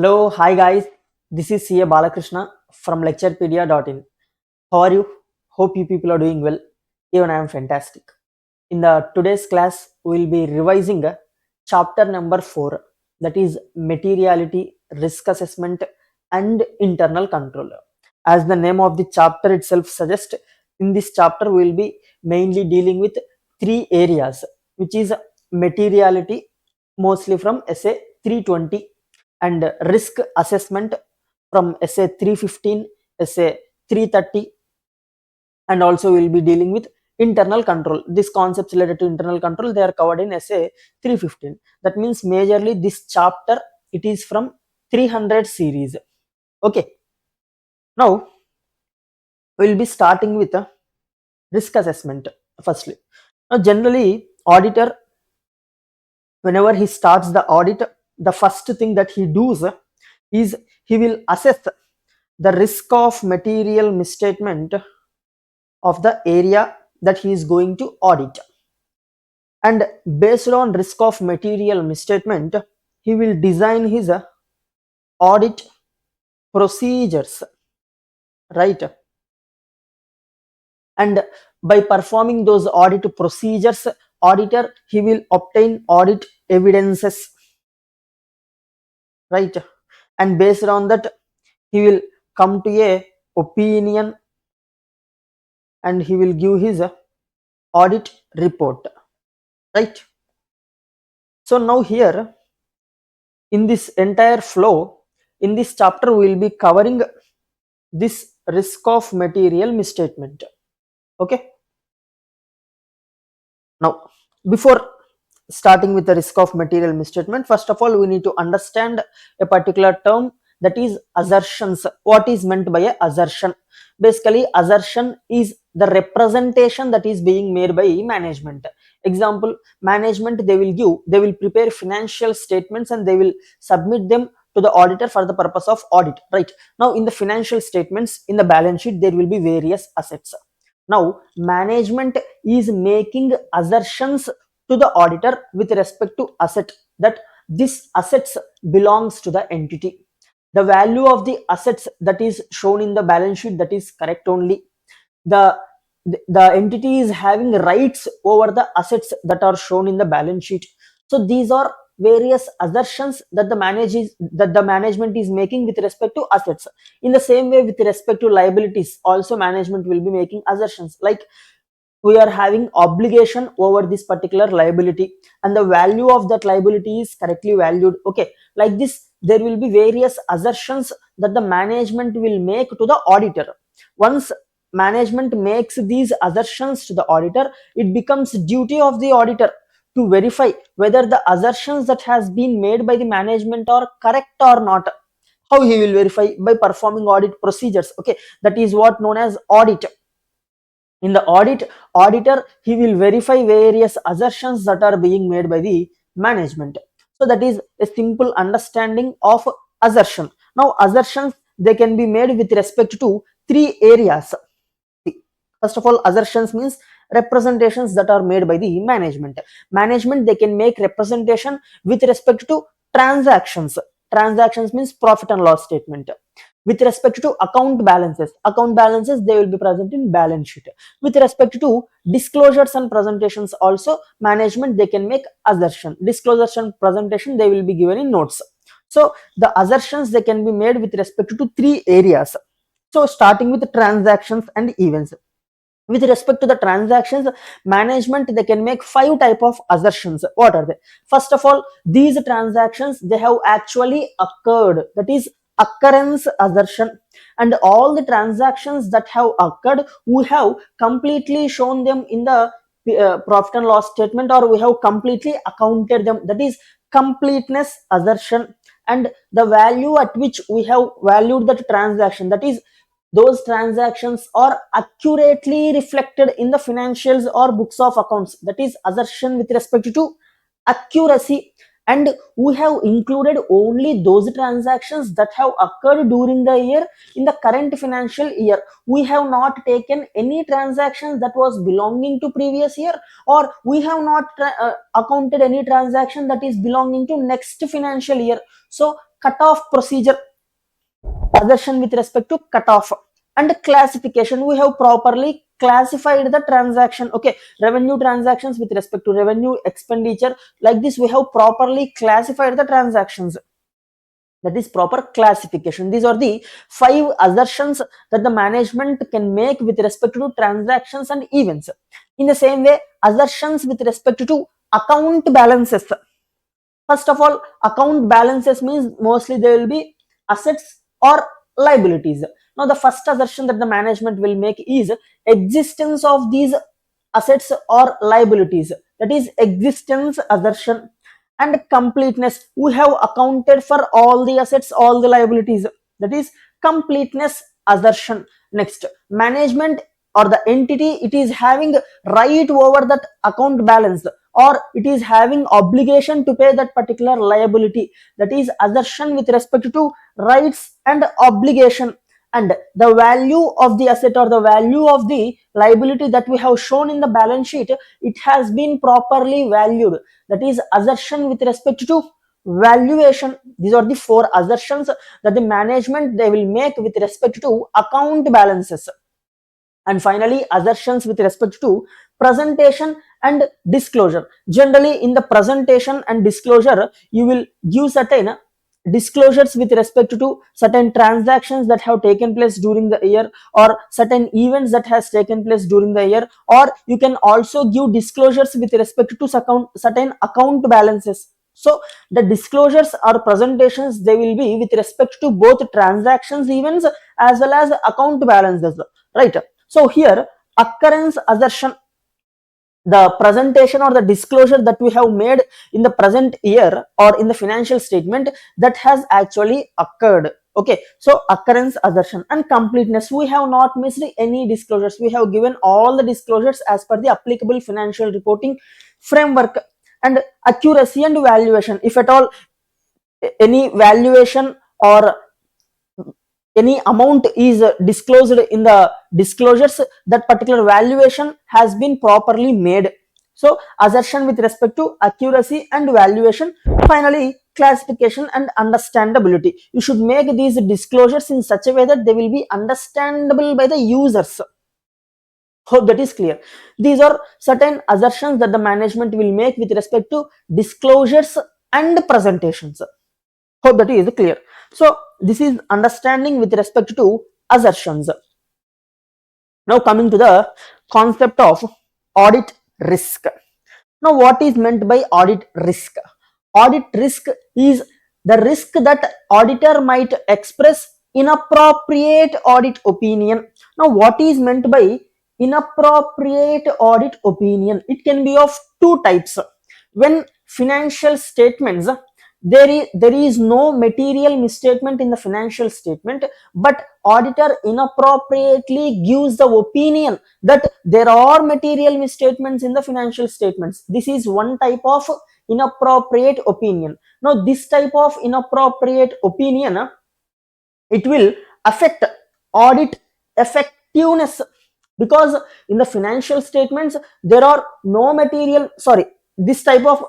Hello, hi guys. This is CA Balakrishna from Lecturepedia.in. How are you? Hope you people are doing well. Even I am fantastic. In the today's class, we will be revising chapter number 4, that is Materiality, Risk Assessment and Internal Control. As the name of the chapter itself suggests, in this chapter we will be mainly dealing with three areas, which is materiality, mostly from essay 320, and risk assessment from essay 315, essay 330, and also we will be dealing with internal control. These concepts related to internal control, they are covered in essay 315. That means majorly this chapter, it is from 300 series. Okay, now we will be starting with a risk assessment firstly. Now generally auditor, whenever he starts the audit, the first thing that he does is he will assess the risk of material misstatement of the area that he is going to audit, and based on risk of material misstatement he will design his audit procedures, right? And by performing those audit procedures, auditor, he will obtain audit evidences, right? And based on that he will come to a opinion and he will give his audit report, right? So now here in this entire flow, in this chapter we will be covering this risk of material misstatement. Okay, now before starting with the risk of material misstatement, first of all we need to understand a particular term, that is assertions. What is meant by a assertion? Basically assertion is the representation that is being made by management. Example, management, they will prepare financial statements and they will submit them to the auditor for the purpose of audit, right? Now in the financial statements, in the balance sheet, there will be various assets. Now management is making assertions to the auditor with respect to asset, that this assets belongs to the entity. The value of the assets that is shown in the balance sheet, that is correct only. The entity is having rights over the assets that are shown in the balance sheet. So these are various assertions that the management is making with respect to assets. In the same way, with respect to liabilities also, management will be making assertions, like we are having obligation over this particular liability and the value of that liability is correctly valued. Okay, like this there will be various assertions that the management will make to the auditor. Once management makes these assertions to the auditor, it becomes duty of the auditor to verify whether the assertions that has been made by the management are correct or not. How he will verify? By performing audit procedures. Okay, that is what known as audit. In the audit, auditor, he will verify various assertions that are being made by the management. So that is a simple understanding of assertion. Now assertions, they can be made with respect to three areas. First of all, assertions means representations that are made by the management. They can make representation with respect to transactions. Transactions means profit and loss statement. With respect to account balances, they will be present in balance sheet. With respect to disclosures and presentations also, management, they can make assertion. Disclosures and presentation, they will be given in notes. So the assertions, they can be made with respect to three areas. So starting with transactions and events. With respect to the transactions, management, they can make 5 type of assertions. What are they? First of all, these transactions, they have actually occurred, that is occurrence assertion. And all the transactions that have occurred, we have completely shown them in the profit and loss statement, or we have completely accounted them, that is completeness assertion. And the value at which we have valued that transaction, that is those transactions are accurately reflected in the financials or books of accounts, that is assertion with respect to accuracy. And we have included only those transactions that have occurred during the year, in the current financial year. We have not taken any transactions that was belonging to previous year, or we have not accounted any transaction that is belonging to next financial year. So cutoff procedure, assertion with respect to cutoff, and classification. We have properly classified the transaction. Okay, revenue transactions with respect to revenue, expenditure, like this we have properly classified the transactions. That is proper classification. These are the 5 assertions that the management can make with respect to transactions and events. In the same way, assertions with respect to account balances. First of all, account balances means mostly there will be assets or liabilities. Now the first assertion that the management will make is existence of these assets or liabilities. That is existence assertion. And completeness, we have accounted for all the assets, all the liabilities. That is completeness assertion. Next, management or the entity, it is having right over that account balance, or it is having obligation to pay that particular liability. That is assertion with respect to rights and obligation. And the value of the asset or the value of the liability that we have shown in the balance sheet, it has been properly valued. That is assertion with respect to valuation. These are the 4 assertions that the management they will make with respect to account balances. And finally, assertions with respect to presentation and disclosure. Generally in the presentation and disclosure, you will give certain disclosures with respect to certain transactions that have taken place during the year, or certain events that has taken place during the year, or you can also give disclosures with respect to certain account balances. So the disclosures or presentations, they will be with respect to both transactions events as well as account balances, right? So here occurrence assertion, the presentation or the disclosure that we have made in the present year or in the financial statement, that has actually occurred. Okay, so occurrence assertion. And completeness, we have not missed any disclosures. We have given all the disclosures as per the applicable financial reporting framework. And accuracy and valuation, if at all any valuation or any amount is disclosed in the disclosures, that particular valuation has been properly made. So assertion with respect to accuracy and valuation. Finally, classification and understandability, you should make these disclosures in such a way that they will be understandable by the users. Hope that is clear. These are certain assertions that the management will make with respect to disclosures and presentations. Hope that is clear. So this is understanding with respect to assertions. Now coming to the concept of audit risk. Now what is meant by audit risk? Audit risk is the risk that auditor might express inappropriate audit opinion. Now what is meant by inappropriate audit opinion? It can be of 2 types. When financial statements, there is no material misstatement in the financial statement, but auditor inappropriately gives the opinion that there are material misstatements in the financial statements. This is one type of inappropriate opinion. Now this type of inappropriate opinion, it will affect audit effectiveness, because in the financial statements there are no material, sorry, this type of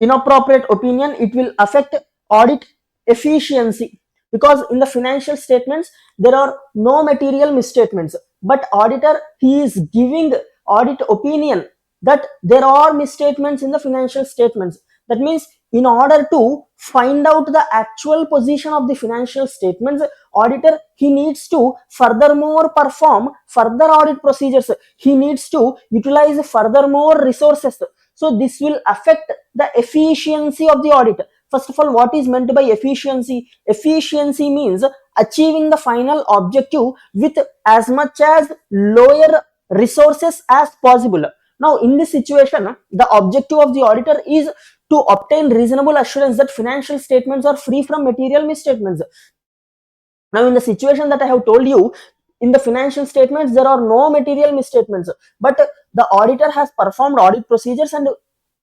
inappropriate opinion, it will affect audit efficiency, because in the financial statements there are no material misstatements, but auditor, he is giving audit opinion that there are misstatements in the financial statements. That means in order to find out the actual position of the financial statements, auditor, he needs to furthermore perform further audit procedures, he needs to utilize furthermore resources. So this will affect the efficiency of the audit. First of all, what is meant by efficiency? Efficiency means achieving the final objective with as much as lower resources as possible. Now in this situation, the objective of the auditor is to obtain reasonable assurance that financial statements are free from material misstatements. Now in the situation that I have told you, in the financial statements there are no material misstatements, but the auditor has performed audit procedures, and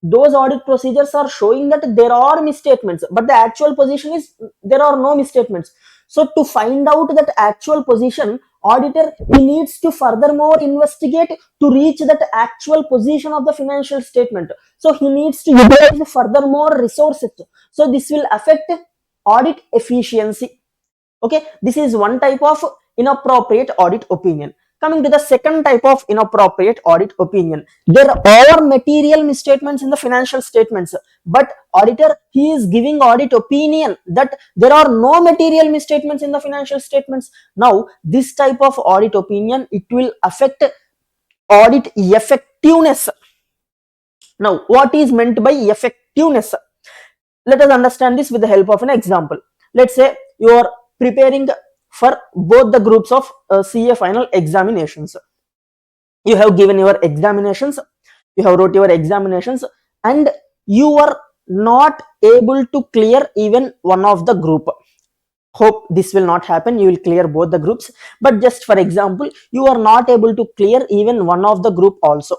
those audit procedures are showing that there are misstatements, but the actual position is there are no misstatements. So to find out that actual position, auditor, he needs to furthermore investigate to reach that actual position of the financial statement. So he needs to utilize furthermore resources. So this will affect audit efficiency. Okay, this is one type of inappropriate audit opinion. Coming to the second type of inappropriate audit opinion, there are material misstatements in the financial statements, but auditor, he is giving audit opinion that there are no material misstatements in the financial statements. Now this type of audit opinion, it will affect audit effectiveness. Now what is meant by effectiveness? Let us understand this with the help of an example. Let's say you are preparing for both the groups of CA final examinations. You have given your examinations, you have wrote your examinations, and you are not able to clear even one of the group. Hope this will not happen, you will clear both the groups, but just for example, you are not able to clear even one of the group also.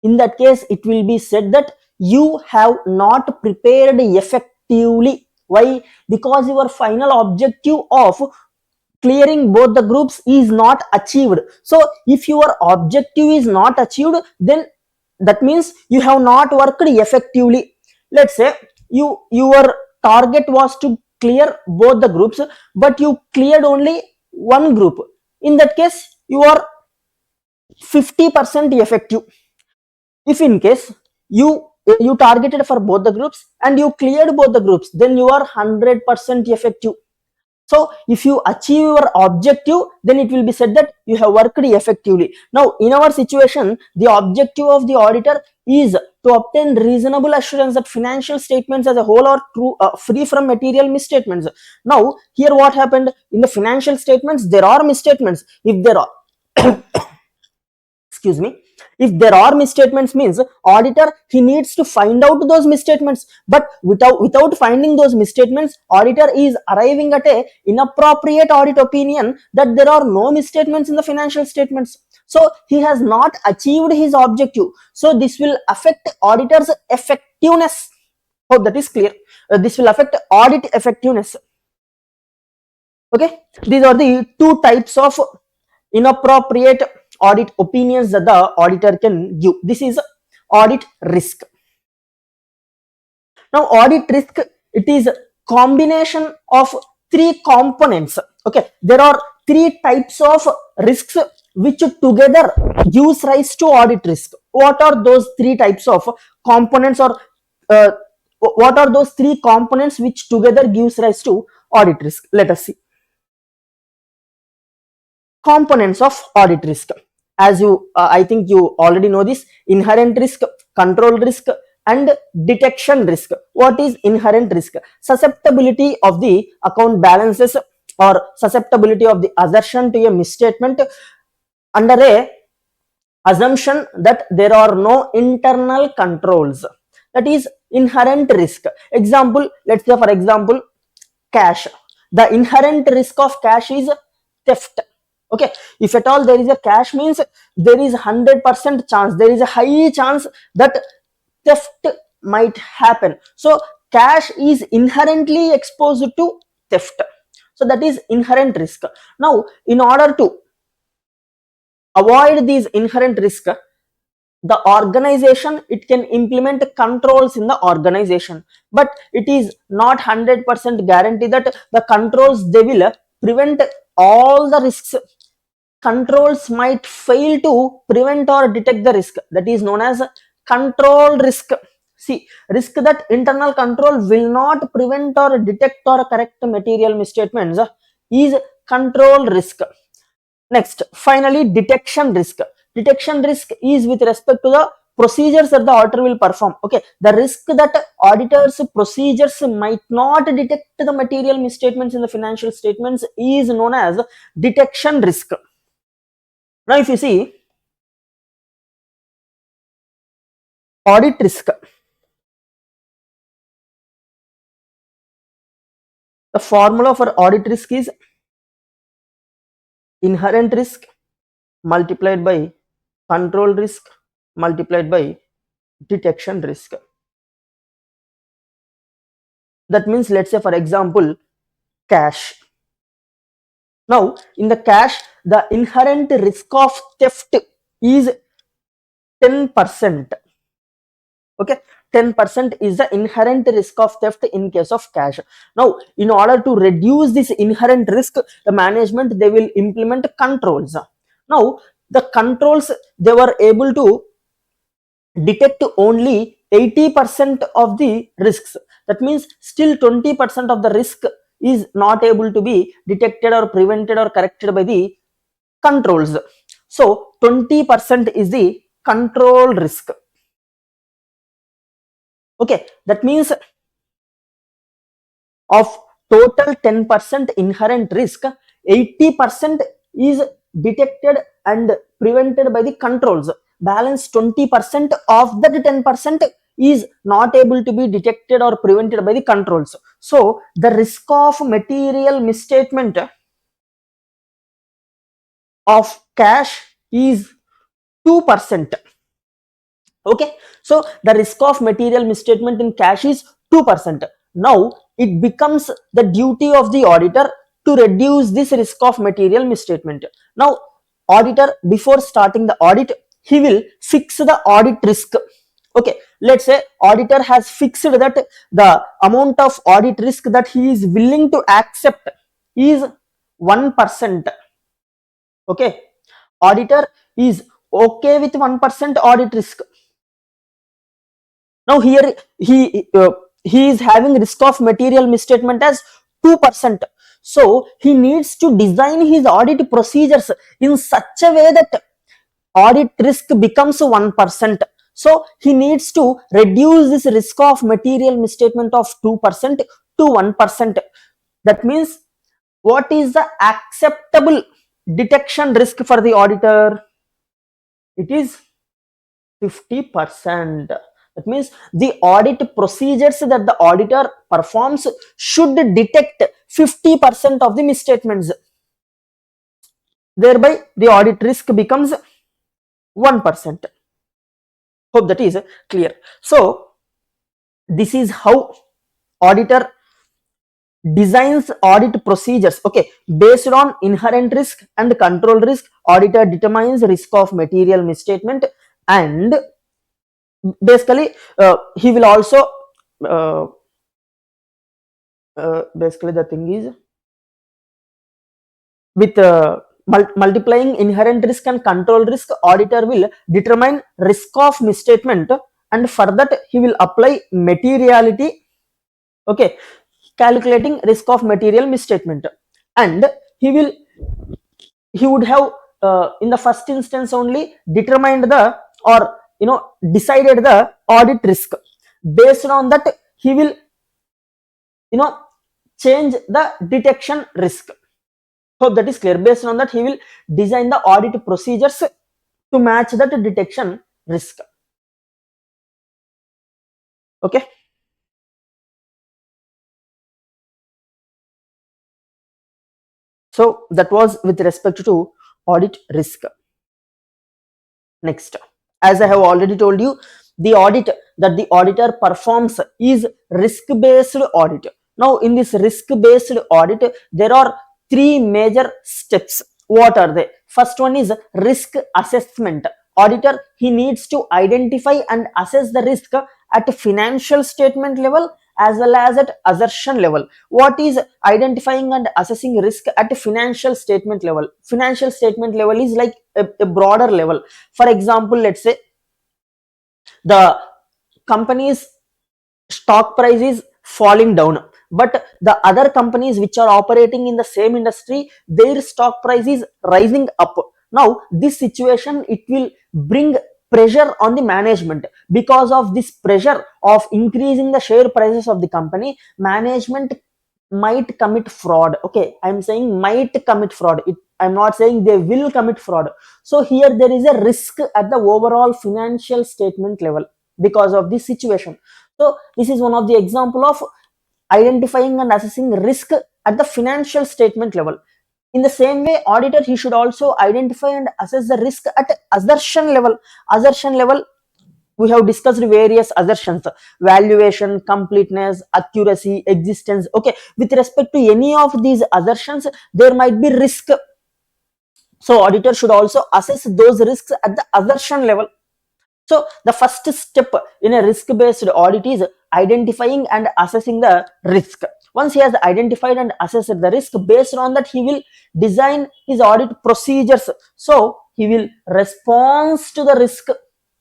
In that case, it will be said that you have not prepared effectively. Why? Because your final objective of clearing both the groups is not achieved. So if your objective is not achieved, then that means you have not worked effectively. Let's say your target was to clear both the groups, but you cleared only one group. In that case, you are 50% effective. If in case you targeted for both the groups and you cleared both the groups, then you are 100% effective. So if you achieve your objective, then it will be said that you have worked effectively. Now in our situation, the objective of the auditor is to obtain reasonable assurance that financial statements as a whole are true, free from material misstatements. Now here what happened, in the financial statements there are misstatements. If there are excuse me, if there are misstatements, means auditor, he needs to find out those misstatements, but without finding those misstatements, auditor is arriving at a inappropriate audit opinion that there are no misstatements in the financial statements. So he has not achieved his objective. So this will affect auditor's effectiveness. Hope that is clear. This will affect audit effectiveness. Okay, these are the two types of inappropriate audit opinions that the auditor can give. This is audit risk. Now audit risk, it is combination of three components. Okay, there are three types of risks which together gives rise to audit risk. What are those three types of components, or what are those three components which together gives rise to audit risk? Let us see. Components of audit risk, as you I think you already know this: inherent risk, control risk, and detection risk. What is inherent risk? Susceptibility of the account balances or susceptibility of the assertion to a misstatement under a assumption that there are no internal controls. That is inherent risk. Example, let's say for example, cash. The inherent risk of cash is theft. Okay, if at all there is a cash, means there is 100% chance, there is a high chance that theft might happen. So cash is inherently exposed to theft. So that is inherent risk. Now in order to avoid these inherent risk, the organization, it can implement controls in the organization, but it is not 100% guarantee that the controls, they will prevent all the risks. Controls might fail to prevent or detect the risk. That is known as control risk. See, risk that internal control will not prevent or detect or correct material misstatements is control risk. Next, finally, detection risk. Detection risk is with respect to the procedures that the auditor will perform. Okay, the risk that auditors procedures might not detect the material misstatements in the financial statements is known as detection risk. Now if you see audit risk, the formula for audit risk is inherent risk multiplied by control risk multiplied by detection risk. That means, let's say for example, cash. Now in the cash, the inherent risk of theft is 10%. Okay, 10% is the inherent risk of theft in case of cash. Now, in order to reduce this inherent risk, the management, they will implement controls. Now, the controls, they were able to detect only 80% of the risks. That means still 20% of the risk is not able to be detected or prevented or corrected by the controls. So 20% is the control risk. Okay, that means of total 10% inherent risk, 80% is detected and prevented by the controls. Balance 20% of that 10% is not able to be detected or prevented by the controls. So the risk of material misstatement of cash is 2%. Okay, so the risk of material misstatement in cash is 2%. Now it becomes the duty of the auditor to reduce this risk of material misstatement. Now auditor, before starting the audit, he will fix the audit risk. Okay, let's say auditor has fixed that the amount of audit risk that he is willing to accept is 1%. Okay, auditor is okay with 1% audit risk. Now here he is having risk of material misstatement as 2%. So he needs to design his audit procedures in such a way that audit risk becomes 1%. So he needs to reduce this risk of material misstatement of 2% to 1%. That means what is the acceptable detection risk for the auditor? It is 50%. That means the audit procedures that the auditor performs should detect 50% of the misstatements. Thereby the audit risk becomes 1%. Hope that is clear. So this is how auditor designs audit procedures. Okay, based on inherent risk and control risk, auditor determines risk of material misstatement, and basically he will also uh, basically the thing is with multiplying inherent risk and control risk, auditor will determine risk of misstatement, and for that he will apply materiality. Okay, calculating risk of material misstatement, and he would have in the first instance only determined the, or decided the audit risk. Based on that he will change the detection risk. Hope that is clear. Based on that he will design the audit procedures to match that detection risk. Okay, so that was with respect to audit risk. Next, as I have already told you, the audit that the auditor performs is risk based audit. Now in this risk based audit there are three major steps. What are they? First one is risk assessment. Auditor, he needs to identify and assess the risk at financial statement level as well as at assertion level. What is identifying and assessing risk at financial statement level? Financial statement level is like a broader level. For example, let's say the company's stock price is falling down, but the other companies which are operating in the same industry, their stock price is rising up. Now this situation, it will bring pressure on the management. Because of this pressure of increasing the share prices of the company, management might commit fraud. Okay, I'm saying might commit fraud. I'm not saying they will commit fraud. So here there is a risk at the overall financial statement level because of this situation. So this is one of the example of identifying and assessing risk at the financial statement level. In the same way, auditor, he should also identify and assess the risk at assertion level. Assertion level, we have discussed various assertions: valuation, completeness, accuracy, existence. Okay, with respect to any of these assertions there might be risk. So auditor should also assess those risks at the assertion level. So the first step in a risk based audit is identifying and assessing the risk. Once he has identified and assessed the risk, based on that he will design his audit procedures. So he will respond to the risk.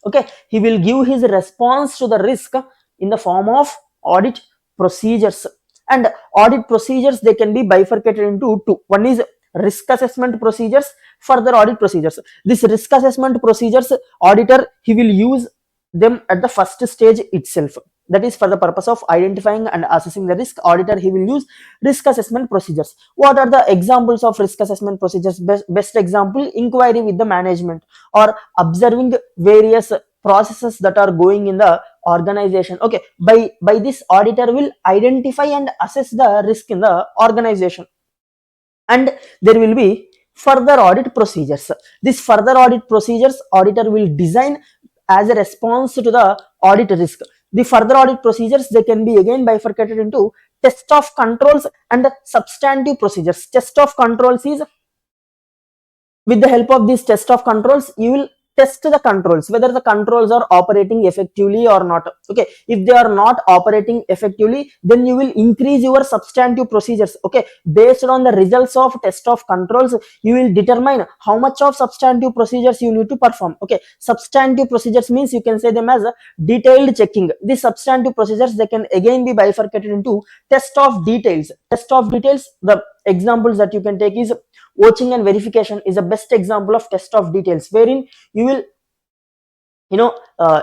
Okay, he will give his response to the risk in the form of audit procedures. And audit procedures, they can be bifurcated into two. One is risk assessment procedures, further audit procedures. This risk assessment procedures, auditor, he will use them at the first stage itself. That is for the purpose of identifying and assessing the risk. Auditor, he will use risk assessment procedures. What are the examples of risk assessment procedures? Best example, inquiry with the management, or observing various processes that are going in the organization. Okay, by this, auditor will identify and assess the risk in the organization. And there will be further audit procedures. This further audit procedures, auditor will design as a response to the audit risk. The further audit procedures, they can be again bifurcated into test of controls and substantive procedures. Test of controls is, with the help of this test of controls, you will test the controls, whether the controls are operating effectively or not. Okay, if they are not operating effectively, then you will increase your substantive procedures. Okay, based on the results of test of controls, you will determine how much of substantive procedures you need to perform. Okay, substantive procedures means you can say them as a detailed checking. These substantive procedures, they can again be bifurcated into test of details. Test of details, the examples that you can take is watching and verification is a best example of test of details, wherein you will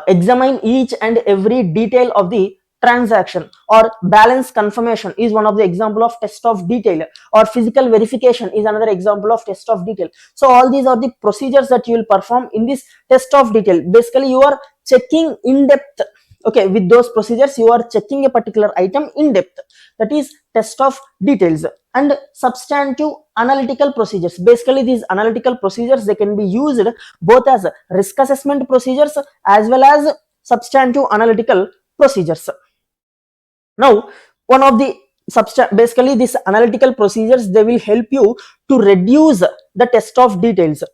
examine each and every detail of the transaction. Or balance confirmation is one of the example of test of detail, or physical verification is another example of test of detail. So all these are the procedures that you will perform in this test of detail. Basically, you are checking in depth. Okay, with those procedures you are checking a particular item in depth. That is test of details. And substantive analytical procedures, basically these analytical procedures, they can be used both as risk assessment procedures as well as substantive analytical procedures. Now, one of the basically these analytical procedures, they will help you to reduce the test of details.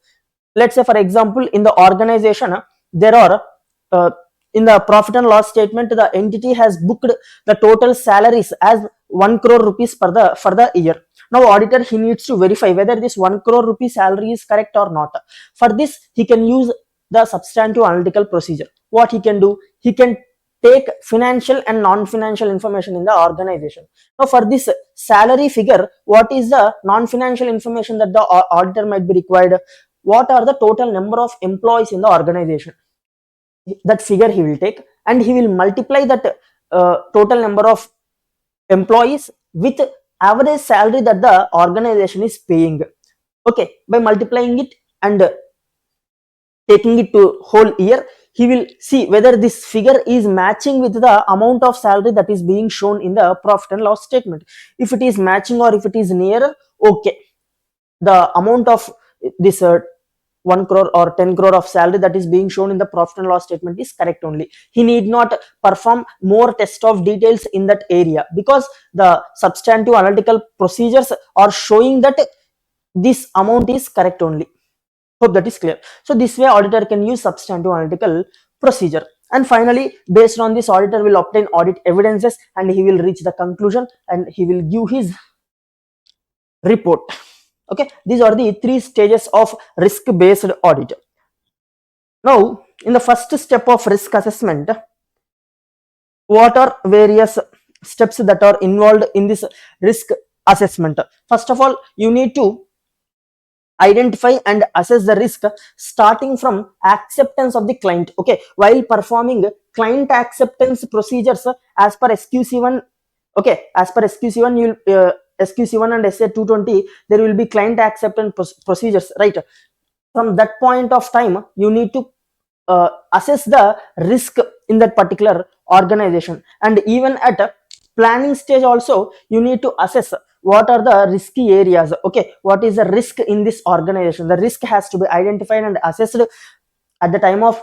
Let's say, for example, in the organization, there are in the profit and loss statement, the entity has booked the total salaries as 1 crore rupees for the year. Now auditor, he needs to verify whether this 1 crore rupee salary is correct or not. For this, he can use the substantive analytical procedure. What he can do, he can take financial and non-financial information in the organization. Now for this salary figure, what is the non-financial information that the auditor might be required? What are the total number of employees in the organization? That figure he will take, and he will multiply that total number of employees with average salary that the organization is paying. Okay, by multiplying it and taking it to whole year, he will see whether this figure is matching with the amount of salary that is being shown in the profit and loss statement. If it is matching or if it is near, okay, the amount of this 1 crore or 10 crore of salary that is being shown in the profit and loss statement is correct only. He need not perform more test of details in that area, because the substantive analytical procedures are showing that this amount is correct only. Hope that is clear. So this way auditor can use substantive analytical procedure. And finally, based on this, auditor will obtain audit evidences and he will reach the conclusion and he will give his report. Okay, these are the 3 stages of risk based audit. Now, in the first step of risk assessment, what are various steps that are involved in this risk assessment? First of all, you need to identify and assess the risk starting from acceptance of the client. Okay, while performing client acceptance procedures as per SQC1, okay, as per SQC1, you will SQC1 and SA 220, there will be client acceptance procedures, right? From that point of time, you need to assess the risk in that particular organization. And even at a planning stage also, you need to assess what are the risky areas. Okay, what is the risk in this organization? The risk has to be identified and assessed at the time of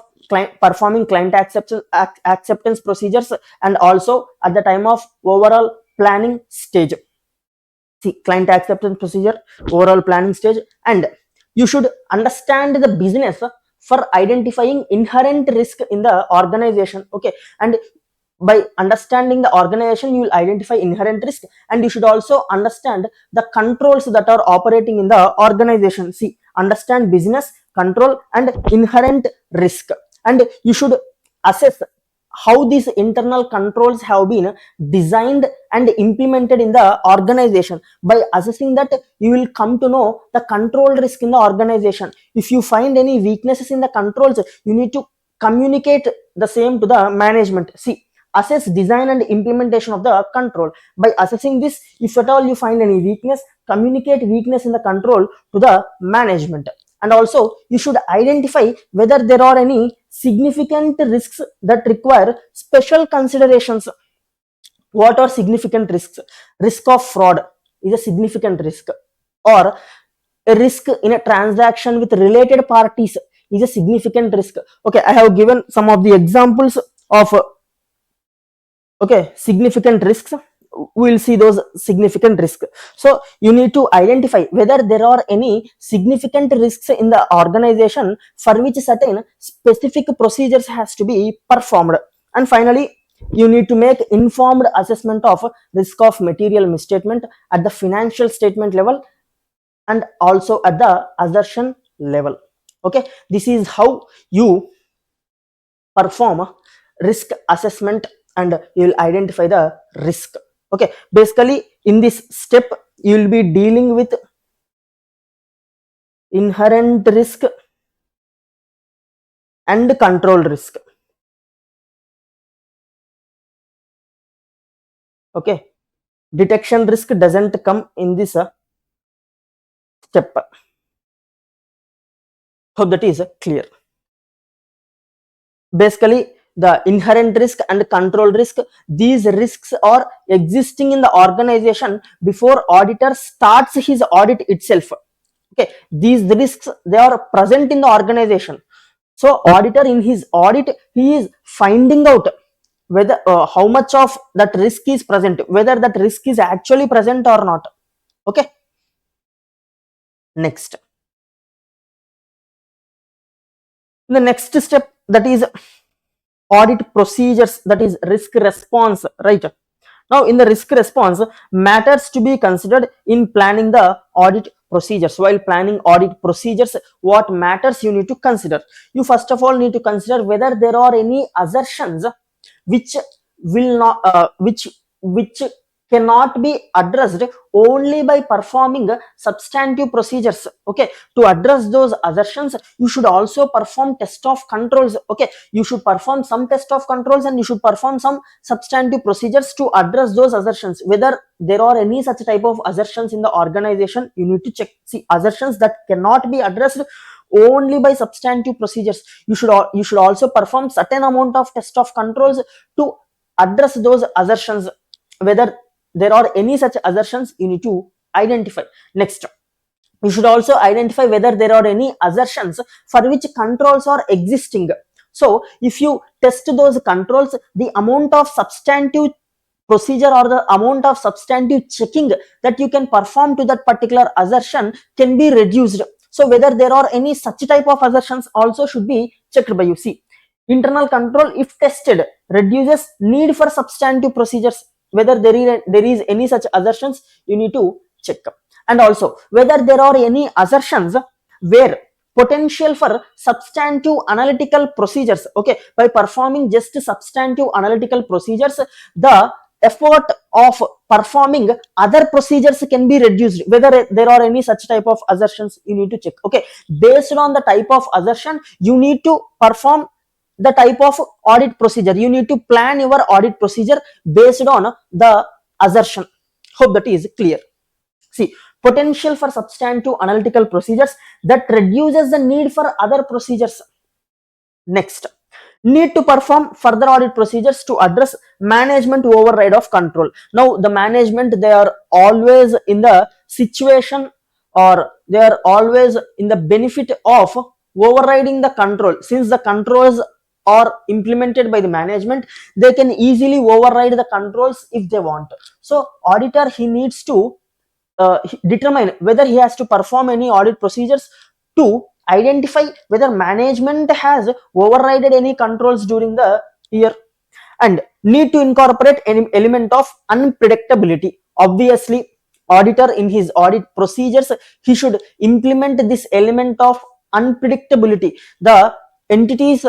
performing client acceptance procedures, and also at the time of overall planning stage. See, client acceptance procedure, overall planning stage, and you should understand the business for identifying inherent risk in the organization. Okay, and by understanding the organization, you will identify inherent risk, and you should also understand the controls that are operating in the organization. See, understand business control and inherent risk, and you should assess how these internal controls have been designed and implemented in the organization. By assessing that, you will come to know the control risk in the organization. If you find any weaknesses in the controls, you need to communicate the same to the management. See, assess design and implementation of the control. By assessing this, if at all you find any weakness, communicate weakness in the control to the management. And also, you should identify whether there are any significant risks that require special considerations. What are significant risks? Risk of fraud is a significant risk, or a risk in a transaction with related parties is a significant risk. Okay, I have given some of the examples of significant risks. We will see those significant risks. So you need to identify whether there are any significant risks in the organization for which certain specific procedures has to be performed. And finally, you need to make informed assessment of risk of material misstatement at the financial statement level and also at the assertion level. Okay, this is how you perform risk assessment, and you will identify the risk. Okay, basically in this step you will be dealing with inherent risk and control risk. Okay, detection risk doesn't come in this step. Hope that is clear. Basically, the inherent risk and control risk, these risks are existing in the organization before auditor starts his audit itself. Okay, these risks, they are present in the organization. So auditor in his audit, he is finding out whether how much of that risk is present, whether that risk is actually present or not. Okay, next, the next step, that is audit procedures, that is risk response, right? Now in the risk response, matters to be considered in planning the audit procedures. While planning audit procedures, what matters you need to consider? You first of all need to consider whether there are any assertions which will not which cannot be addressed only by performing substantive procedures. Okay, to address those assertions, you should also perform test of controls. Okay, you should perform some test of controls and you should perform some substantive procedures to address those assertions. Whether there are any such type of assertions in the organization, you need to check. See, assertions that cannot be addressed only by substantive procedures, you should also perform certain amount of test of controls to address those assertions. Whether there are any such assertions, you need to identify. Next, you should also identify whether there are any assertions for which controls are existing. So if you test those controls, the amount of substantive procedure or the amount of substantive checking that you can perform to that particular assertion can be reduced. So whether there are any such type of assertions also should be checked by you. See, internal control, if tested, reduces need for substantive procedures. Whether there is any such assertions, you need to check. And also whether there are any assertions where potential for substantive analytical procedures. Okay, by performing just substantive analytical procedures, the effort of performing other procedures can be reduced. Whether there are any such type of assertions, you need to check. Okay, based on the type of assertion, you need to perform the type of audit procedure. You need to plan your audit procedure based on the assertion. Hope that is clear. See, potential for substantive analytical procedures, that reduces the need for other procedures. Next, need to perform further audit procedures to address management override of control. Now the management, they are always in the situation, or they are always in the benefit of overriding the control. Since the controls are implemented by the management, they can easily override the controls if they want. So auditor, he needs to determine whether he has to perform any audit procedures to identify whether management has overridden any controls during the year, and need to incorporate an element of unpredictability. Obviously, auditor in his audit procedures, he should implement this element of unpredictability. The entities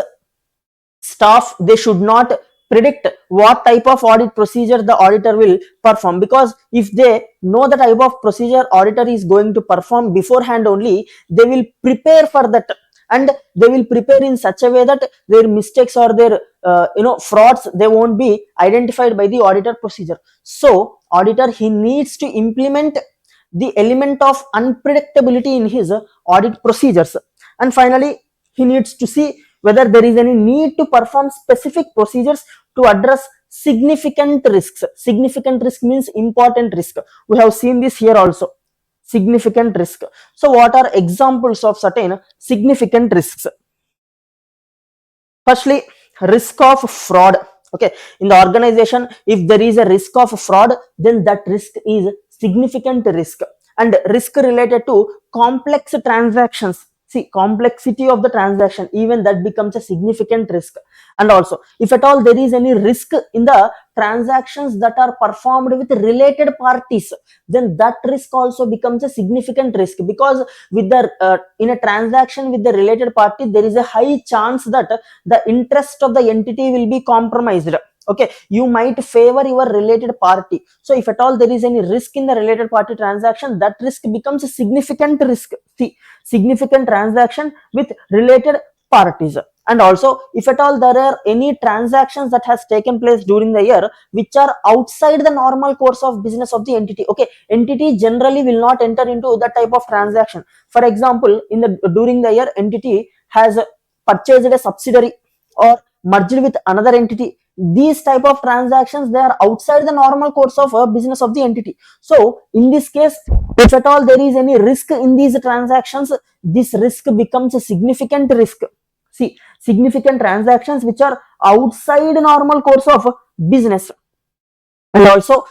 staff, they should not predict what type of audit procedure the auditor will perform, because if they know the type of procedure auditor is going to perform beforehand only, they will prepare for that, and they will prepare in such a way that their mistakes or their frauds, they won't be identified by the auditor procedure. So auditor, he needs to implement the element of unpredictability in his audit procedures. And finally, he needs to see whether there is any need to perform specific procedures to address significant risks. Significant risk means important risk. We have seen this here also. Significant risk. So what are examples of certain significant risks? Firstly, risk of fraud. Okay, in the organization, if there is a risk of fraud, then that risk is significant risk. And risk related to complex transactions. See, complexity of the transaction, even that becomes a significant risk. And also, if at all there is any risk in the transactions that are performed with related parties, then that risk also becomes a significant risk, because with the in a transaction with the related party, there is a high chance that the interest of the entity will be compromised. Okay, you might favor your related party. So if at all there is any risk in the related party transaction, that risk becomes a significant risk. See, significant transaction with related parties. And also, if at all there are any transactions that has taken place during the year which are outside the normal course of business of the entity, okay, entity generally will not enter into that type of transaction. For example, during the year, entity has purchased a subsidiary or merged with another entity. These type of transactions, they are outside the normal course of business of the entity. So in this case, if at all there is any risk in these transactions, this risk becomes a significant risk. See, significant transactions which are outside normal course of business. And also,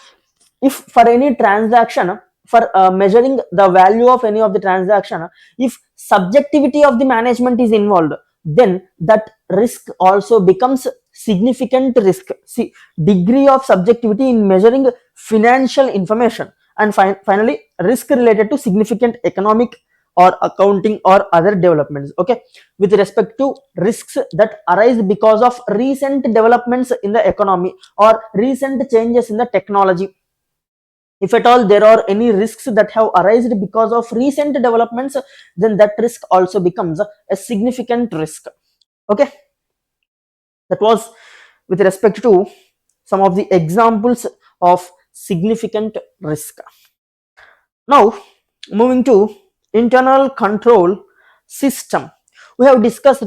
if for any transaction, for measuring the value of any of the transaction, if subjectivity of the management is involved, then that risk also becomes significant risk. See, degree of subjectivity in measuring financial information. And finally, risk related to significant economic or accounting or other developments. Okay, with respect to risks that arise because of recent developments in the economy or recent changes in the technology. If at all there are any risks that have arisen because of recent developments, then that risk also becomes a significant risk. Okay, that was with respect to some of the examples of significant risk. Now, moving to internal control system. We have discussed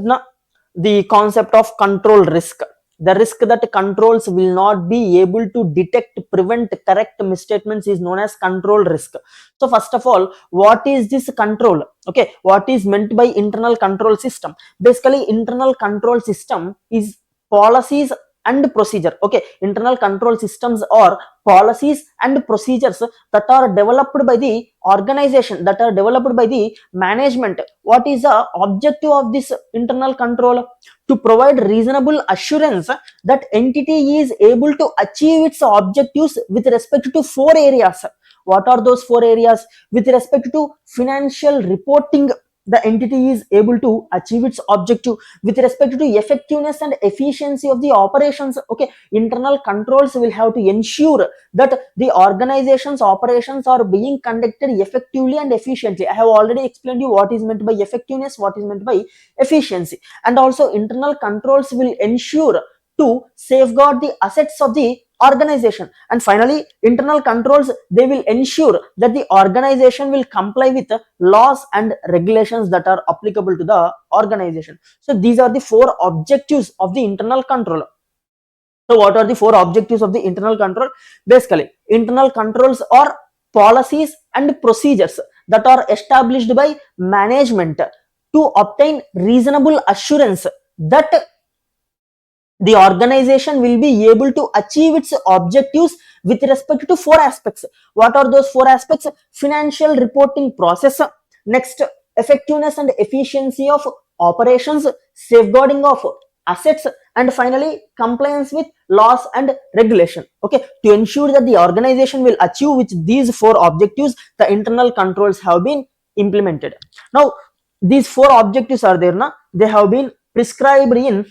the concept of control risk. The risk that controls will not be able to detect, prevent, correct misstatements is known as control risk. So first of all, what is this control? Okay, what is meant by internal control system? Basically, internal control system is policies and procedure. Okay, internal control systems are policies and procedures that are developed by the organization, that are developed by the management. What is the objective of this internal control? To provide reasonable assurance that entity is able to achieve its objectives with respect to 4 areas. What are those 4 areas? With respect to financial reporting, the entity is able to achieve its objective. With respect to effectiveness and efficiency of the operations, okay, internal controls will have to ensure that the organization's operations are being conducted effectively and efficiently. I have already explained you what is meant by effectiveness, what is meant by efficiency. And also, internal controls will ensure to safeguard the assets of the organization. And finally, internal controls, they will ensure that the organization will comply with the laws and regulations that are applicable to the organization. So these are the 4 objectives of the internal control. So what are the 4 objectives of the internal control? Basically, internal controls are policies and procedures that are established by management to obtain reasonable assurance that the organization will be able to achieve its objectives with respect to 4 aspects. What are those 4 aspects? Financial reporting process, next effectiveness and efficiency of operations, safeguarding of assets, and finally compliance with laws and regulation. Okay, to ensure that the organization will achieve with these four objectives, the internal controls have been implemented. Now these four objectives are there na, they have been prescribed in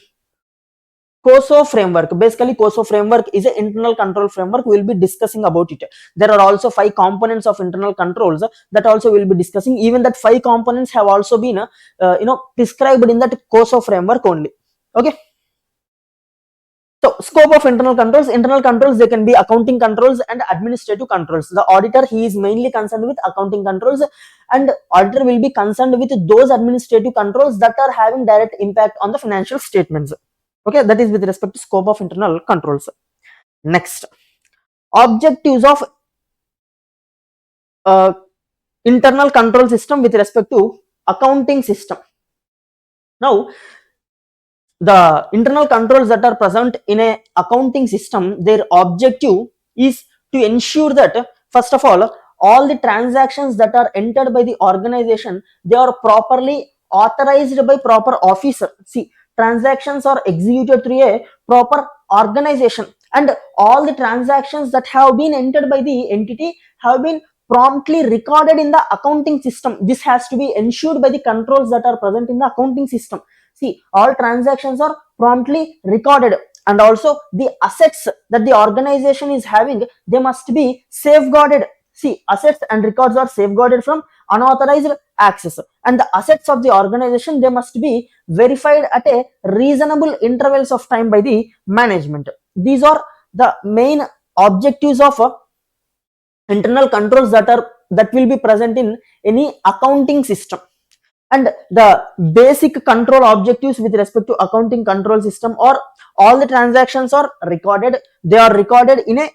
COSO framework. Basically, COSO framework is an internal control framework. We will be discussing about it. There are also 5 components of internal controls that also we will be discussing. Even that 5 components have also been, prescribed in that COSO framework only. Okay. So, scope of internal controls, they can be accounting controls and administrative controls. The auditor, he is mainly concerned with accounting controls, and auditor will be concerned with those administrative controls that are having direct impact on the financial statements. Okay, that is with respect to scope of internal controls. Next, objectives of internal control system with respect to accounting system. Now, the internal controls that are present in a accounting system, their objective is to ensure that, first of all the transactions that are entered by the organization, they are properly authorized by proper officer. See, transactions are executed through a proper organization, and all the transactions that have been entered by the entity have been promptly recorded in the accounting system. This has to be ensured by the controls that are present in the accounting system. See, all transactions are promptly recorded, and also the assets that the organization is having, they must be safeguarded. See, assets and records are safeguarded from unauthorized access, and the assets of the organization, they must be verified at a reasonable intervals of time by the management. These are the main objectives of internal controls that will be present in any accounting system. And the basic control objectives with respect to accounting control system are, all the transactions are recorded, they are recorded in a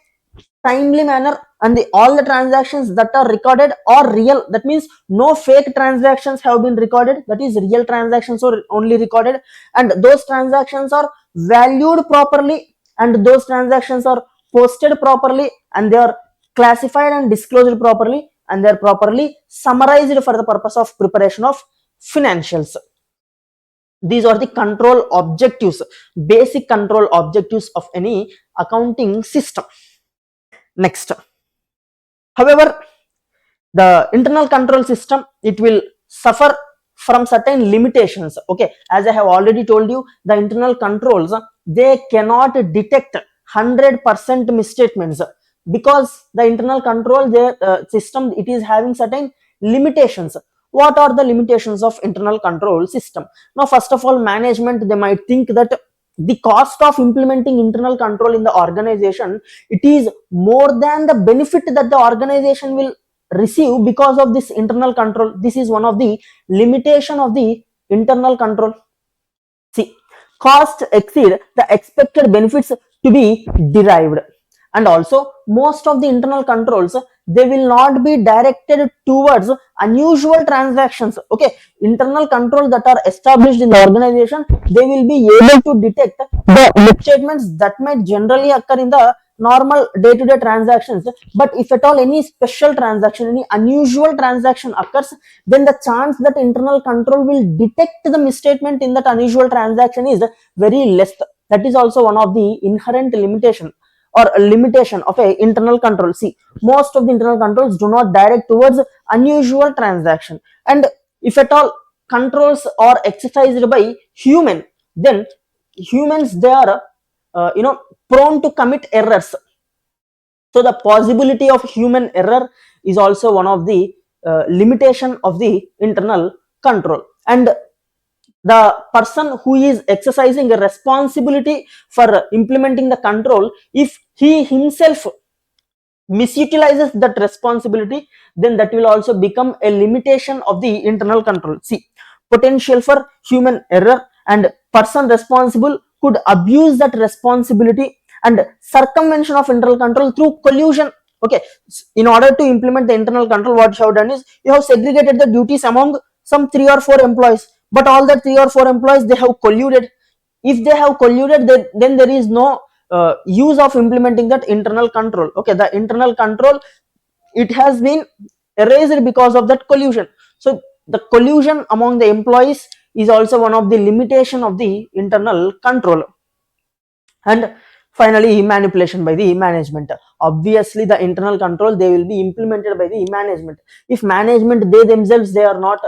timely manner, and all the transactions that are recorded are real. That means no fake transactions have been recorded, that is real transactions are only recorded, and those transactions are valued properly, and those transactions are posted properly, and they are classified and disclosed properly, and they are properly summarized for the purpose of preparation of financials. These are the control objectives, basic control objectives of any accounting system. Next, however, the internal control system, it will suffer from certain limitations. Okay, as I have already told you, the internal controls, they cannot detect 100% misstatements, because the internal control system, it is having certain limitations. What are the limitations of internal control system? Now, first of all, management, they might think that the cost of implementing internal control in the organization, it is more than the benefit that the organization will receive because of this internal control. This is one of the limitation of the internal control. See, costs exceed the expected benefits to be derived, and also most of the internal controls, they will not be directed towards unusual transactions. Okay, internal controls that are established in the organization, they will be able to detect the misstatements that might generally occur in the normal day-to-day transactions. But if at all any special transaction, any unusual transaction occurs, then the chance that internal control will detect the misstatement in that unusual transaction is very less. That is also one of the inherent limitation or limitation of a internal control. See, most of the internal controls do not direct towards unusual transaction, and if at all controls are exercised by human, then humans, they are prone to commit errors. So the possibility of human error is also one of the limitation of the internal control. And the person who is exercising a responsibility for implementing the control, if he himself misutilizes that responsibility, then that will also become a limitation of the internal control. See, potential for human error, and person responsible could abuse that responsibility, and circumvention of internal control through collusion. Okay, in order to implement the internal control, what you have done is, you have segregated the duties among some 3 or 4 employees, but all the 3 or 4 employees, they have colluded. If they have colluded, then there is no use of implementing that internal control. Okay, the internal control, it has been erased because of that collusion. So The collusion among the employees is also one of the limitation of the internal control. And finally, manipulation by the management. Obviously the internal control, they will be implemented by the management. If management, they themselves, they are not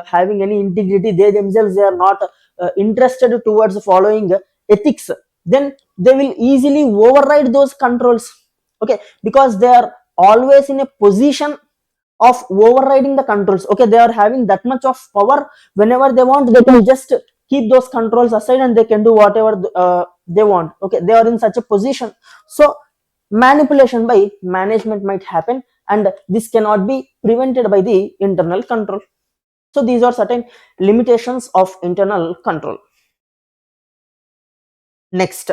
having any integrity, they themselves, they are not interested towards following ethics, then they will easily override those controls. Okay, because they are always in a position of overriding the controls. Okay, they are having that much of power. Whenever they want, they can just keep those controls aside and they can do whatever they want. Okay, they are in such a position. So manipulation by management might happen, and this cannot be prevented by the internal control. So these are certain limitations of internal control. Next,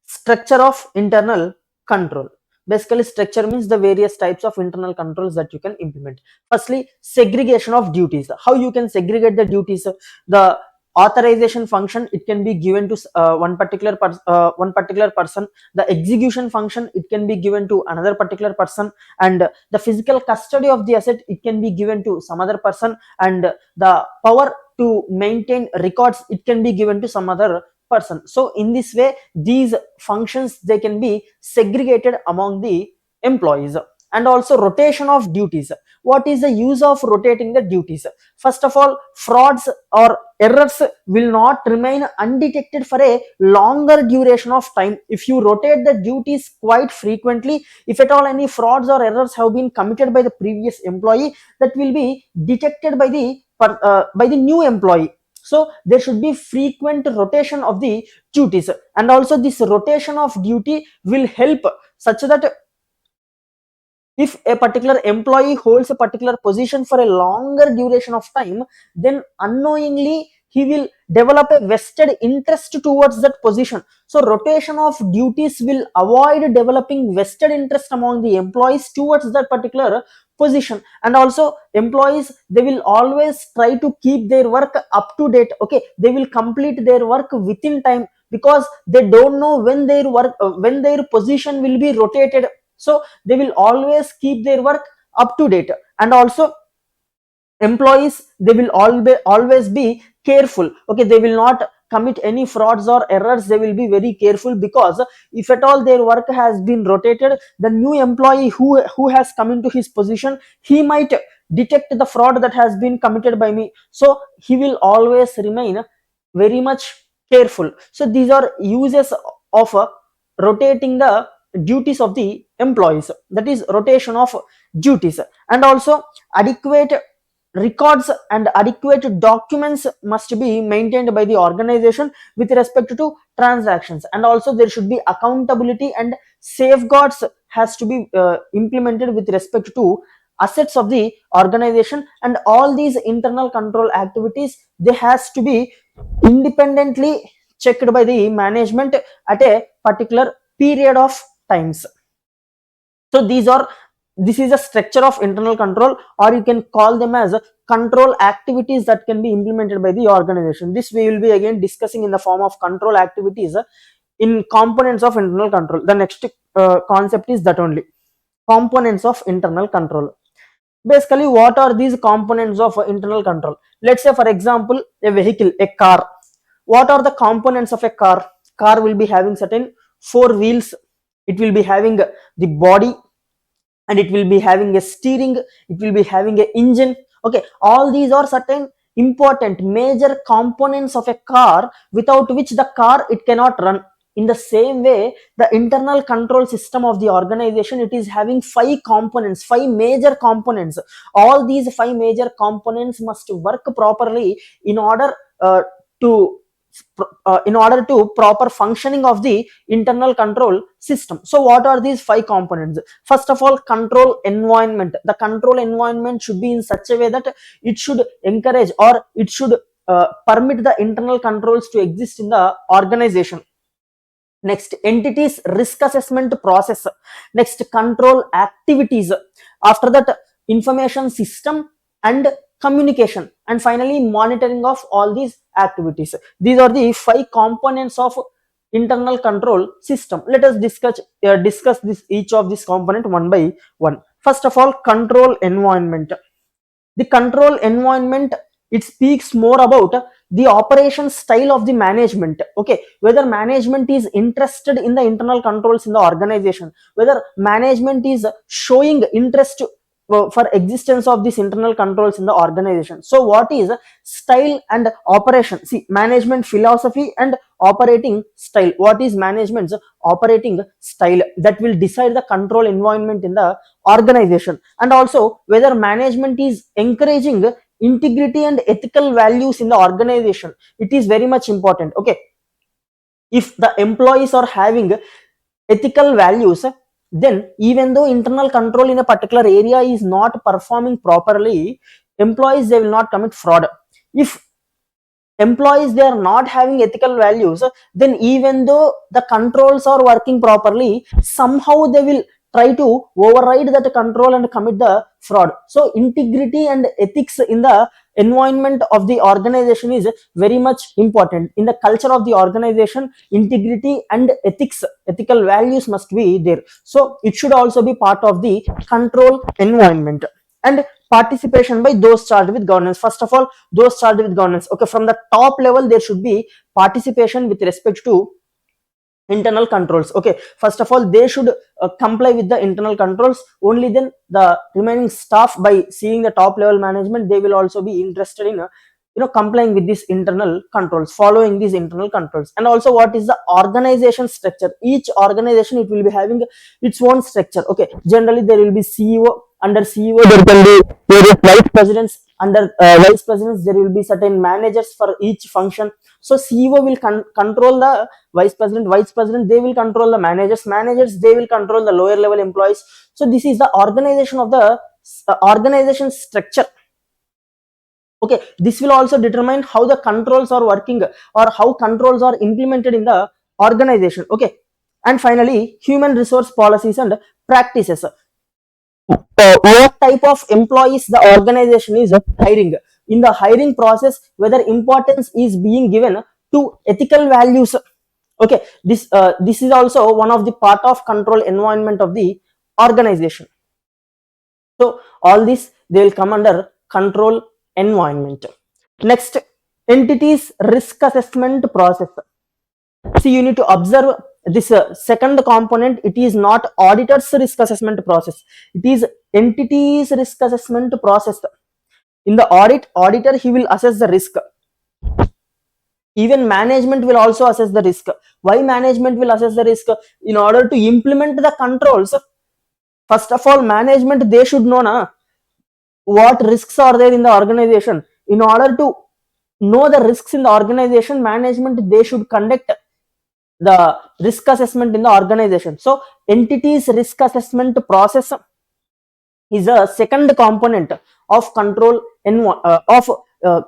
structure of internal control. Basically, structure means the various types of internal controls that you can implement. Firstly, segregation of duties. How you can segregate the duties? The authorization function, it can be given to one particular person. The execution function, it can be given to another particular person, and the physical custody of the asset, it can be given to some other person, and the power to maintain records, it can be given to some other person. So in this way, these functions, they can be segregated among the employees. And also rotation of duties. What is the use of rotating the duties? First of all, frauds or errors will not remain undetected for a longer duration of time. If you rotate the duties quite frequently, if at all any frauds or errors have been committed by the previous employee, that will be detected by the new employee. So there should be frequent rotation of the duties, and also this rotation of duty will help such that if a particular employee holds a particular position for a longer duration of time, then unknowingly he will develop a vested interest towards that position. So rotation of duties will avoid developing vested interest among the employees towards that particular position. And also employees, they will always try to keep their work up to date. Okay, they will complete their work within time, because they don't know when their work when their position will be rotated. So they will always keep their work up to date. And also employees, they will always be careful. Okay, they will not commit any frauds or errors. They will be very careful, because if at all their work has been rotated, the new employee who has come into his position, he might detect the fraud that has been committed by me. So he will always remain very much careful. So these are uses of rotating the duties of the employees, that is rotation of duties. And also adequate records and adequate documents must be maintained by the organization with respect to transactions. And also there should be accountability and safeguards has to be implemented with respect to assets of the organization. And all these internal control activities, they has to be independently checked by the management at a particular period of times. So this is a structure of internal control, or you can call them as control activities that can be implemented by the organization. This we will be again discussing in the form of control activities in components of internal control. The next concept is that only, components of internal control. Basically, what are these components of internal control? Let's say for example, a vehicle, a car. What are the components of a car? Car will be having certain four wheels, it will be having the body, and it will be having a steering, it will be having a engine. Okay, all these are certain important major components of a car, without which the car, it cannot run. In the same way, the internal control system of the organization, it is having five components, five major components. All these five major components must work properly in order to proper functioning of the internal control system. So what are these five components? First of all, control environment. The control environment should be in such a way that it should encourage, or it should permit the internal controls to exist in the organization. Next, entities risk assessment process. Next, control activities. After that, information system and communication. And finally, monitoring of all these activities. These are the five components of internal control system. Let us discuss this each of this component one by one. First of all, control environment. The control environment, it speaks more about the operation style of the management. Okay, whether management is interested in the internal controls in the organization, whether management is showing interest for existence of these internal controls in the organization. So what is style and operation? See, management philosophy and operating style. What is management's operating style? That will decide the control environment in the organization. And also whether management is encouraging integrity and ethical values in the organization. It is very much important. Okay, if the employees are having ethical values, then even though internal control in a particular area is not performing properly, employees, they will not commit fraud. If employees, they are not having ethical values, then even though the controls are working properly, somehow they will try to override that control and commit the fraud. So integrity and ethics in the environment of the organization is very much important. In the culture of the organization, integrity and ethics, ethical values must be there. So it should also be part of the control environment. And participation by those charged with governance. First of all, those charged with governance. Okay, from the top level, there should be participation with respect to internal controls. Okay, first of all, they should comply with the internal controls. Only then the remaining staff, by seeing the top level management, they will also be interested in complying with these internal controls, following these internal controls. And also, what is the organization structure? Each organization, it will be having its own structure. Okay, generally there will be CEO. Under CEO, there can be various vice presidents. Under vice presidents, there will be certain managers for each function. So CEO will control the vice president. Vice president, they will control the managers. Managers, they will control the lower level employees. So this is the organization of the organization structure. Okay, this will also determine how the controls are working or how controls are implemented in the organization. Okay, and finally, human resource policies and practices. What type of employees the organization is hiring? In the hiring process, whether importance is being given to ethical values. Okay, this is also one of the part of control environment of the organization. So all this, they will come under control environment. Next, entities risk assessment process. See, you need to observe this second component. It is not auditor's risk assessment process, it is entities risk assessment process. In the auditor, he will assess the risk. Even management will also assess the risk. Why management will assess the risk? In order to implement the controls, first of all, management, they should know what risks are there in the organization. In order to know the risks in the organization, management, they should conduct the risk assessment in the organization. So entities risk assessment process is a second component of control of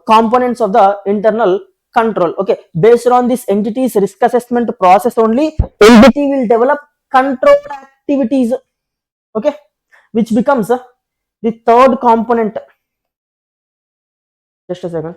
components of the internal control. Okay, based on this entities risk assessment process only, entity will develop control activities. Okay, which becomes the third component. Just a second.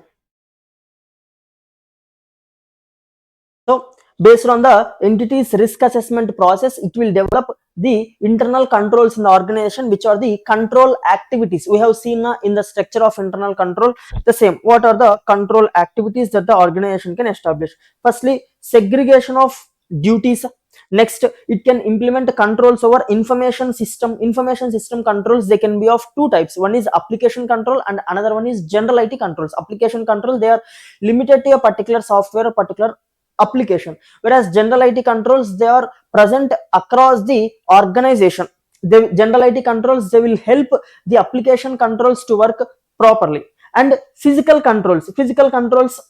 So based on the entity's risk assessment process, it will develop the internal controls in the organization, which are the control activities. We have seen in the structure of internal control the same. What are the control activities that the organization can establish? Firstly, segregation of duties. Next, it can implement controls over information system. Information system controls, they can be of two types. One is application control and another one is general IT controls. Application control, they are limited to a particular software or particular application, whereas general IT controls, they are present across the organization. The general IT controls, they will help the application controls to work properly. And physical controls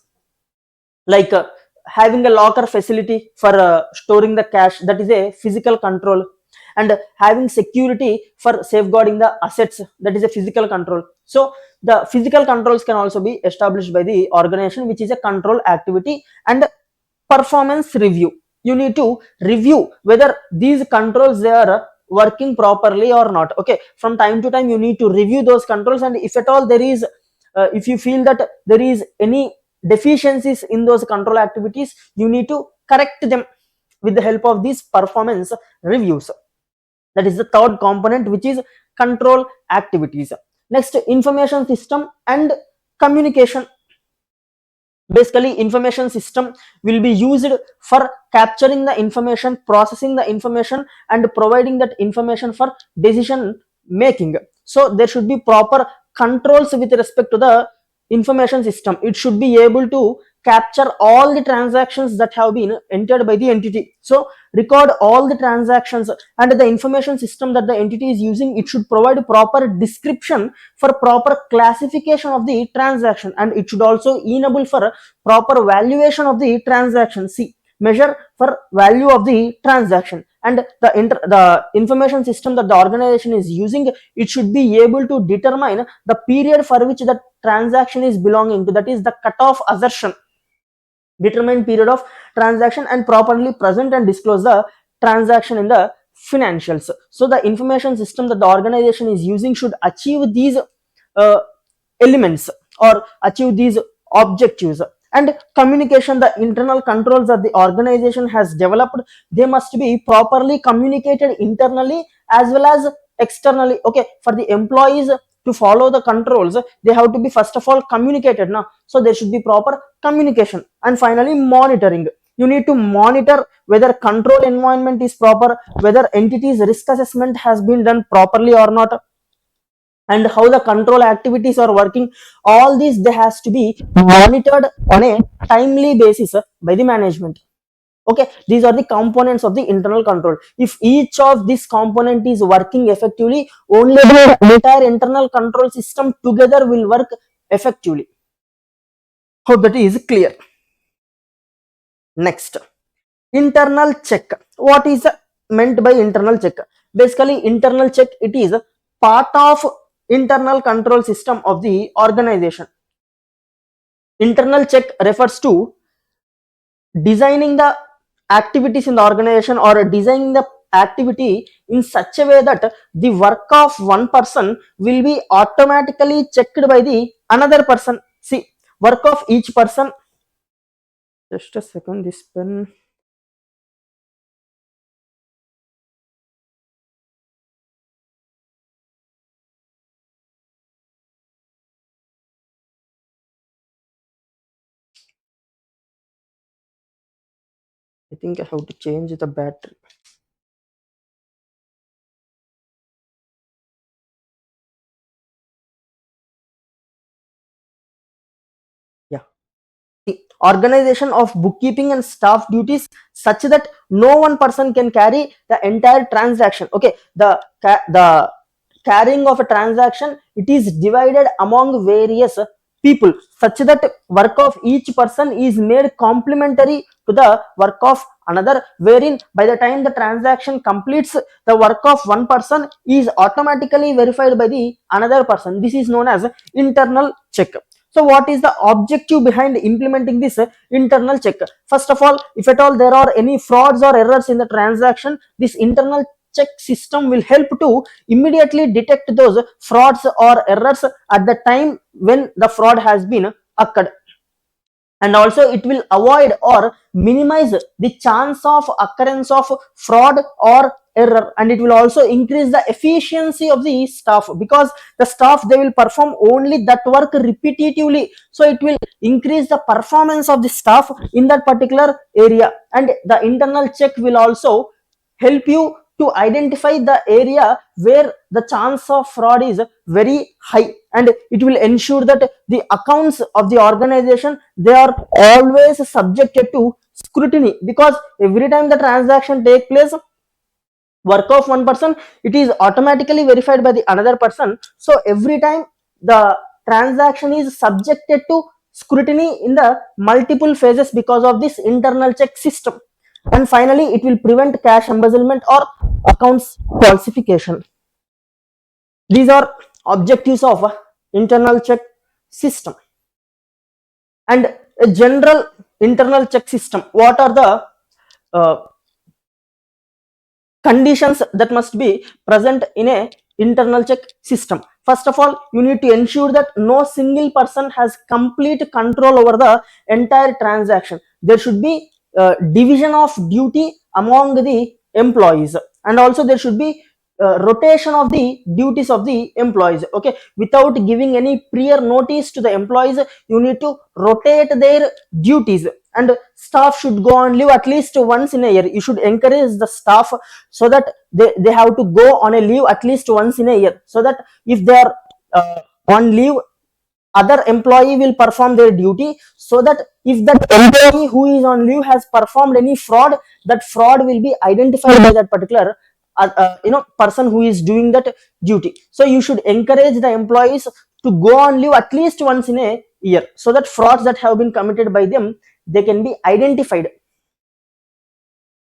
like having a locker facility for storing the cash, that is a physical control. And having security for safeguarding the assets, that is a physical control. So the physical controls can also be established by the organization, which is a control activity. And performance review, you need to review whether these controls, they are working properly or not. Okay, from time to time, you need to review those controls, and if at all there is if you feel that there is any deficiencies in those control activities, you need to correct them with the help of these performance reviews. That is the third component, which is control activities. Next, information system and communication. Basically, information system will be used for capturing the information, processing the information, and providing that information for decision making. So there should be proper controls with respect to the information system. It should be able to capture all the transactions that have been entered by the entity. So record all the transactions, and the information system that the entity is using, it should provide proper description for proper classification of the transaction, and it should also enable for proper valuation of the transaction. See, measure for value of the transaction, and the information system that the organization is using, it should be able to determine the period for which the transaction is belonging to, that is the cutoff assertion. Determine period of transaction and properly present and disclose the transaction in the financials. So the information system that the organization is using should achieve these elements or achieve these objectives. And communication, the internal controls that the organization has developed, they must be properly communicated internally as well as externally. Okay, for the employees to follow the controls, they have to be first of all communicated now. So there should be proper communication. And finally, monitoring. You need to monitor whether control environment is proper, whether entities risk assessment has been done properly or not, and how the control activities are working. All these, they has to be monitored on a timely basis by the management. Okay, these are the components of the internal control. If each of this component is working effectively, only the entire internal control system together will work effectively. Hope that is clear. Next, internal check. What is meant by internal check? Basically, internal check, it is part of internal control system of the organization. Internal check refers to designing the activities in the organization, or designing the activity in such a way that the work of one person will be automatically checked by the another person. See, work of each person. Just a second, this pen. I think I have to change the battery. Yeah. The organization of bookkeeping and staff duties such that no one person can carry the entire transaction. Okay, the carrying of a transaction, it is divided among various people such that work of each person is made complementary to the work of another, wherein by the time the transaction completes, the work of one person is automatically verified by the another person. This is known as internal check. So what is the objective behind implementing this internal check? First of all, if at all there are any frauds or errors in the transaction, this internal check system will help to immediately detect those frauds or errors at the time when the fraud has been occurred. And also it will avoid or minimize the chance of occurrence of fraud or error, and it will also increase the efficiency of the staff, because the staff, they will perform only that work repetitively. So it will increase the performance of the staff in that particular area. And the internal check will also help you to identify the area where the chance of fraud is very high, and it will ensure that the accounts of the organization, they are always subjected to scrutiny, because every time the transaction take place, work of one person, it is automatically verified by the another person. So every time the transaction is subjected to scrutiny in the multiple phases because of this internal check system. And finally, it will prevent cash embezzlement or accounts falsification. These are objectives of internal check system. And a general internal check system, what are the conditions that must be present in a internal check system? First of all, you need to ensure that no single person has complete control over the entire transaction. There should be division of duty among the employees, and also there should be rotation of the duties of the employees. Okay, without giving any prior notice to the employees, you need to rotate their duties, and staff should go on leave at least once in a year. You should encourage the staff so that they have to go on a leave at least once in a year, so that if they are on leave, other employee will perform their duty, so that if that employee who is on leave has performed any fraud, that fraud will be identified by that particular person who is doing that duty. So you should encourage the employees to go on leave at least once in a year, so that frauds that have been committed by them, they can be identified.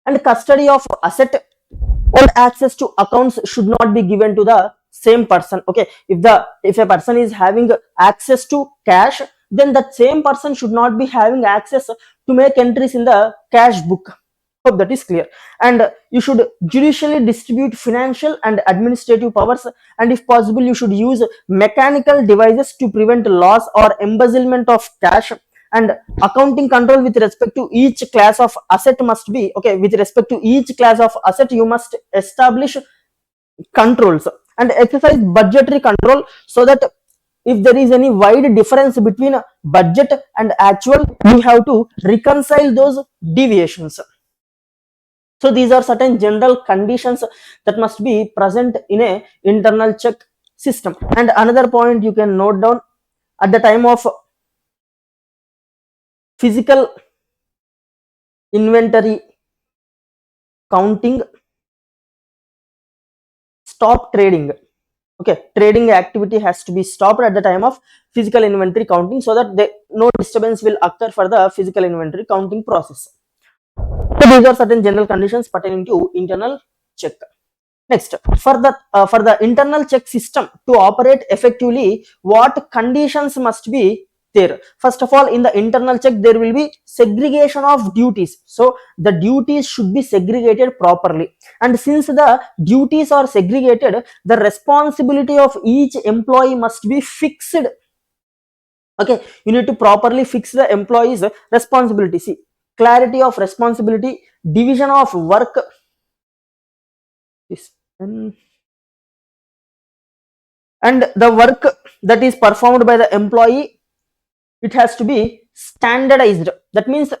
And custody of asset and access to accounts should not be given to the same person. Okay, if a person is having access to cash, then that same person should not be having access to make entries in the cash book. Hope that is clear. And you should judicially distribute financial and administrative powers, and if possible you should use mechanical devices to prevent loss or embezzlement of cash. And accounting control with respect to each class of asset must be, okay, with respect to each class of asset you must establish controls and exercise budgetary control, so that if there is any wide difference between budget and actual, you have to reconcile those deviations. So these are certain general conditions that must be present in a internal check system. And another point you can note down: at the time of physical inventory counting, stop trading. Okay, trading activity has to be stopped at the time of physical inventory counting, so that no disturbance will occur for the physical inventory counting process. So these are certain general conditions pertaining to internal check. Next, for the internal check system to operate effectively, what conditions must be there? First of all, in the internal check there will be segregation of duties. So the duties should be segregated properly, and since the duties are segregated, the responsibility of each employee must be fixed. Okay, you need to properly fix the employee's responsibility. See, clarity of responsibility, division of work, and the work that is performed by the employee, it has to be standardized. That means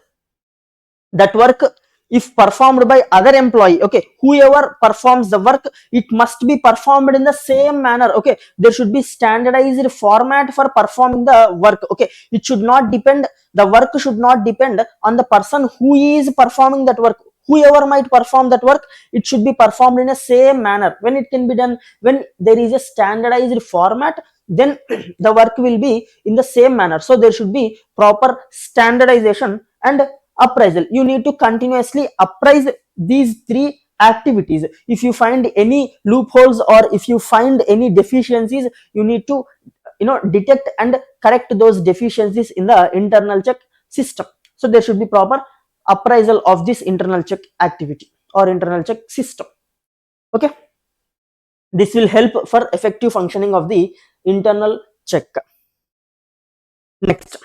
that work, if performed by other employee, okay, whoever performs the work, it must be performed in the same manner. Okay, there should be standardized format for performing the work. Okay, it should not depend, the work should not depend on the person who is performing that work. Whoever might perform that work, it should be performed in a same manner. When it can be done, when there is a standardized format, then the work will be in the same manner. So there should be proper standardization. And appraisal, you need to continuously appraise these three activities. If you find any loopholes or if you find any deficiencies, you need to detect and correct those deficiencies in the internal check system. So there should be proper appraisal of this internal check activity or internal check system. Okay, this will help for effective functioning of the internal check. Next,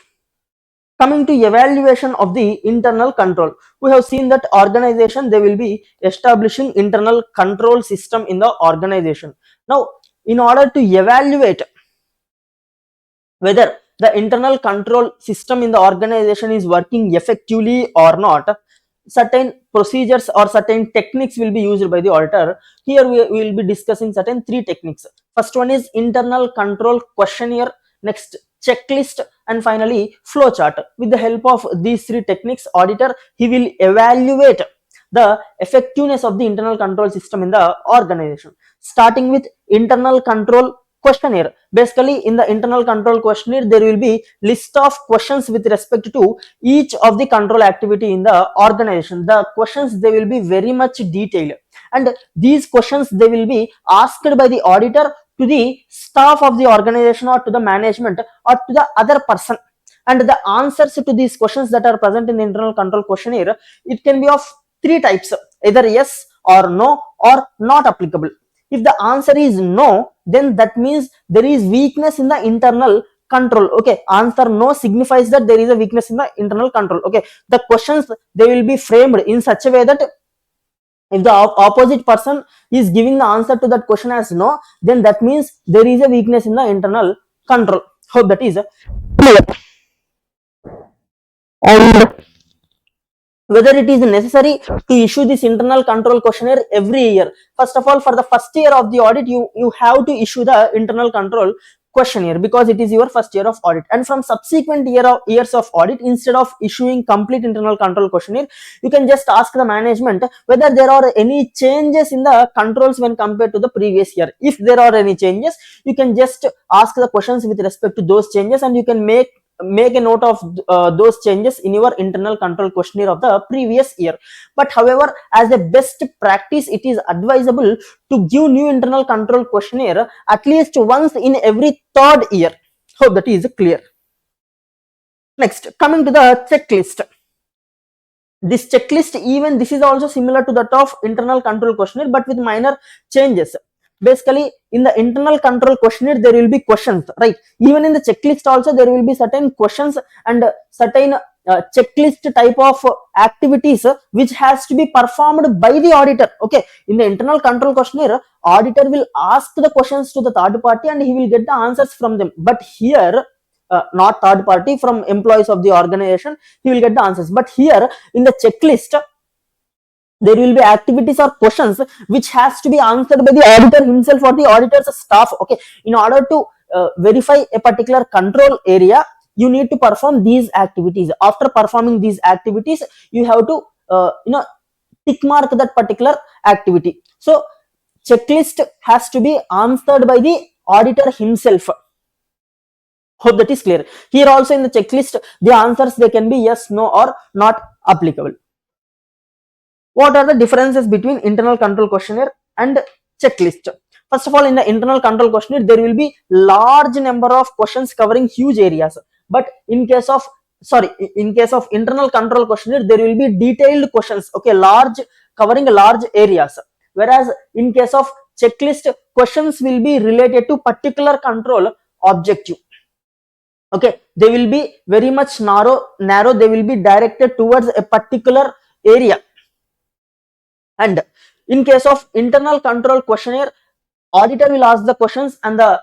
coming to evaluation of the internal control, we have seen that organization, they will be establishing internal control system in the organization. Now, in order to evaluate whether the internal control system in the organization is working effectively or not, certain procedures or certain techniques will be used by the auditor. Here we will be discussing certain three techniques. First one is internal control questionnaire, next checklist, and finally flowchart. With the help of these three techniques, auditor, he will evaluate the effectiveness of the internal control system in the organization. Starting with internal control questionnaire. Basically, in the internal control questionnaire, there will be list of questions with respect to each of the control activity in the organization. The questions, they will be very much detailed, and these questions, they will be asked by the auditor to the staff of the organization or to the management or to the other person. And the answers to these questions that are present in the internal control questionnaire, it can be of three types: either yes or no or not applicable. If the answer is no, then that means there is weakness in the internal control. Okay, answer no signifies that there is a weakness in the internal control. Okay, the questions, they will be framed in such a way that If the opposite person is giving the answer to that question as no, then that means there is a weakness in the internal control. Hope that is clear. And whether it is necessary to issue this internal control questionnaire every year. First of all, for the first year of the audit, you have to issue the internal control questionnaire because it is your first year of audit. And from subsequent years of audit, instead of issuing complete internal control questionnaire, you can just ask the management whether there are any changes in the controls when compared to the previous year. If there are any changes, you can just ask the questions with respect to those changes, and you can make a note of those changes in your internal control questionnaire of the previous year. But however, as a best practice, it is advisable to give new internal control questionnaire at least once in every third year. Hope that is clear. Next, coming to the checklist. This checklist, even this is also similar to that of internal control questionnaire, but with minor changes. Basically, in the internal control questionnaire, there will be questions, right? Even in the checklist also, there will be certain questions and certain checklist type of activities which has to be performed by the auditor. Okay, in the internal control questionnaire, auditor will ask the questions to the third party and he will get the answers from them. But here, not third party, from employees of the organization, he will get the answers. But here in the checklist, there will be activities or questions which has to be answered by the auditor himself or the auditor's staff. Okay, in order to verify a particular control area, you need to perform these activities. After performing these activities, you have to tick mark that particular activity. So checklist has to be answered by the auditor himself. Hope that is clear. Here also in the checklist, the answers, they can be yes, no, or not applicable. What are the differences between internal control questionnaire and checklist? First of all, in the internal control questionnaire, there will be large number of questions covering huge areas. But in case of internal control questionnaire, there will be detailed questions, okay, covering large areas. Whereas in case of checklist, questions will be related to particular control objective. Okay, they will be very much narrow, they will be directed towards a particular area. And in case of internal control questionnaire, auditor will ask the questions and the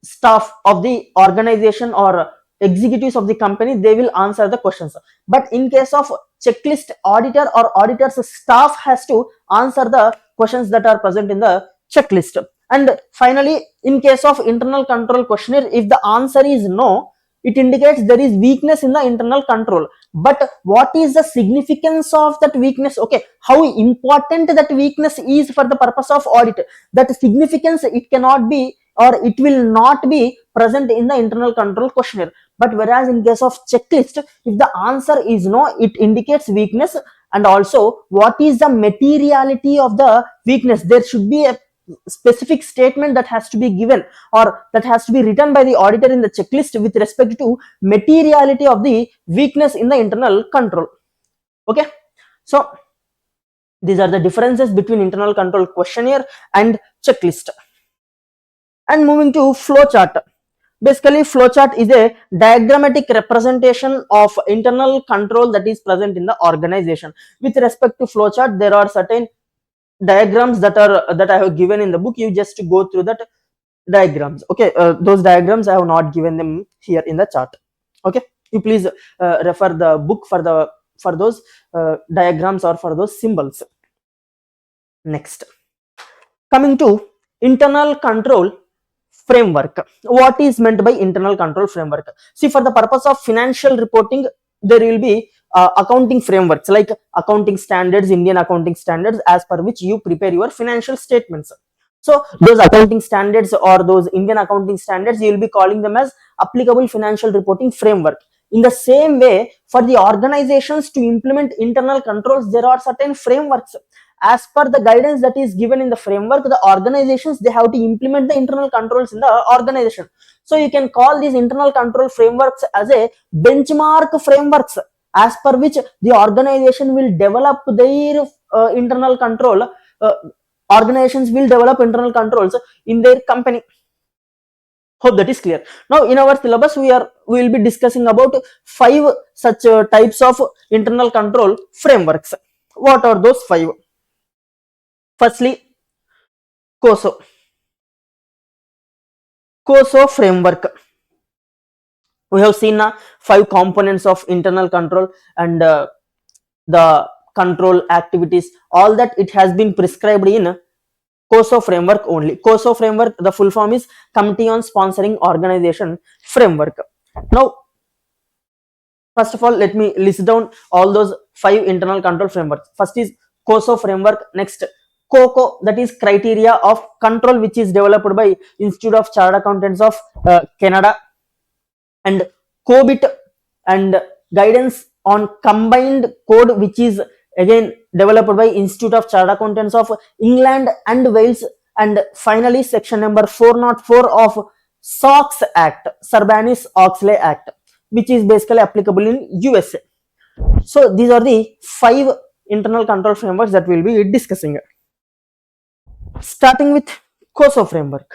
staff of the organization or executives of the company, they will answer the questions. But in case of checklist, auditor or auditor's staff has to answer the questions that are present in the checklist. And finally, in case of internal control questionnaire, if the answer is no, it indicates there is weakness in the internal control. But what is the significance of that weakness? Okay, how important that weakness is for the purpose of audit, that significance, it cannot be or it will not be present in the internal control questionnaire. But whereas in case of checklist, if the answer is no, it indicates weakness. And also, what is the materiality of the weakness? There should be a specific statement that has to be given or that has to be written by the auditor in the checklist with respect to materiality of the weakness in the internal control. Okay, so these are the differences between internal control questionnaire and checklist. And moving to flowchart. Basically, flowchart is a diagrammatic representation of internal control that is present in the organization. With respect to flowchart, there are certain diagrams that I have given in the book. You just go through that diagrams. Okay, those diagrams I have not given them here in the chart. Okay, you please refer the book for those diagrams or for those symbols. Next, coming to internal control framework. What is meant by internal control framework? See, for the purpose of financial reporting, there will be accounting frameworks like accounting standards, Indian accounting standards, as per which you prepare your financial statements. So those accounting standards or those Indian accounting standards, you will be calling them as applicable financial reporting framework. In the same way, for the organizations to implement internal controls, there are certain frameworks. As per the guidance that is given in the framework, the organizations, they have to implement the internal controls in the organization. So you can call these internal control frameworks as a benchmark frameworks, as per which the organization will develop their internal control. Organizations will develop internal controls in their company. Hope that is clear. Now in our syllabus, we will be discussing about 5 such types of internal control frameworks. What are those 5? Firstly, COSO. COSO framework. We have seen 5 components of internal control and the control activities. All that it has been prescribed in COSO framework only. COSO framework, the full form is Committee on Sponsoring Organization Framework. Now, first of all, let me list down all those 5 internal control frameworks. First is COSO framework. Next, COCO, that is criteria of control, which is developed by Institute of Chartered Accountants of Canada, and COBIT and guidance on combined code, which is again developed by Institute of Chartered Accountants of England and Wales, and finally section number 404 of SOX Act, Sarbanes-Oxley Act, which is basically applicable in USA. So these are the 5 internal control frameworks that we will be discussing. Starting with COSO framework.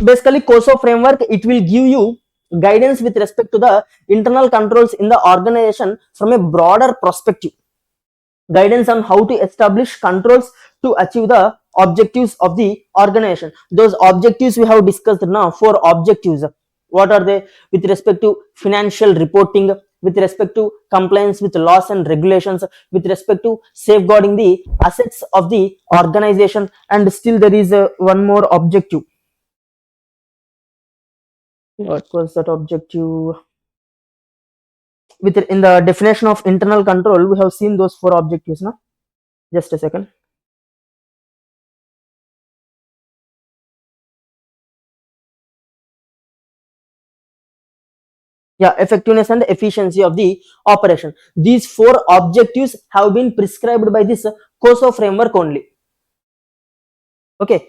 Basically, COSO framework, it will give you guidance with respect to the internal controls in the organization from a broader perspective. Guidance on how to establish controls to achieve the objectives of the organization. Those objectives we have discussed now, 4 objectives. What are they? With respect to financial reporting, with respect to compliance with laws and regulations, with respect to safeguarding the assets of the organization, and still there is one more objective. What was that objective? In the definition of internal control, we have seen those 4 objectives. Now, just a second. Yeah, effectiveness and efficiency of the operation. These 4 objectives have been prescribed by this COSO framework only. Okay.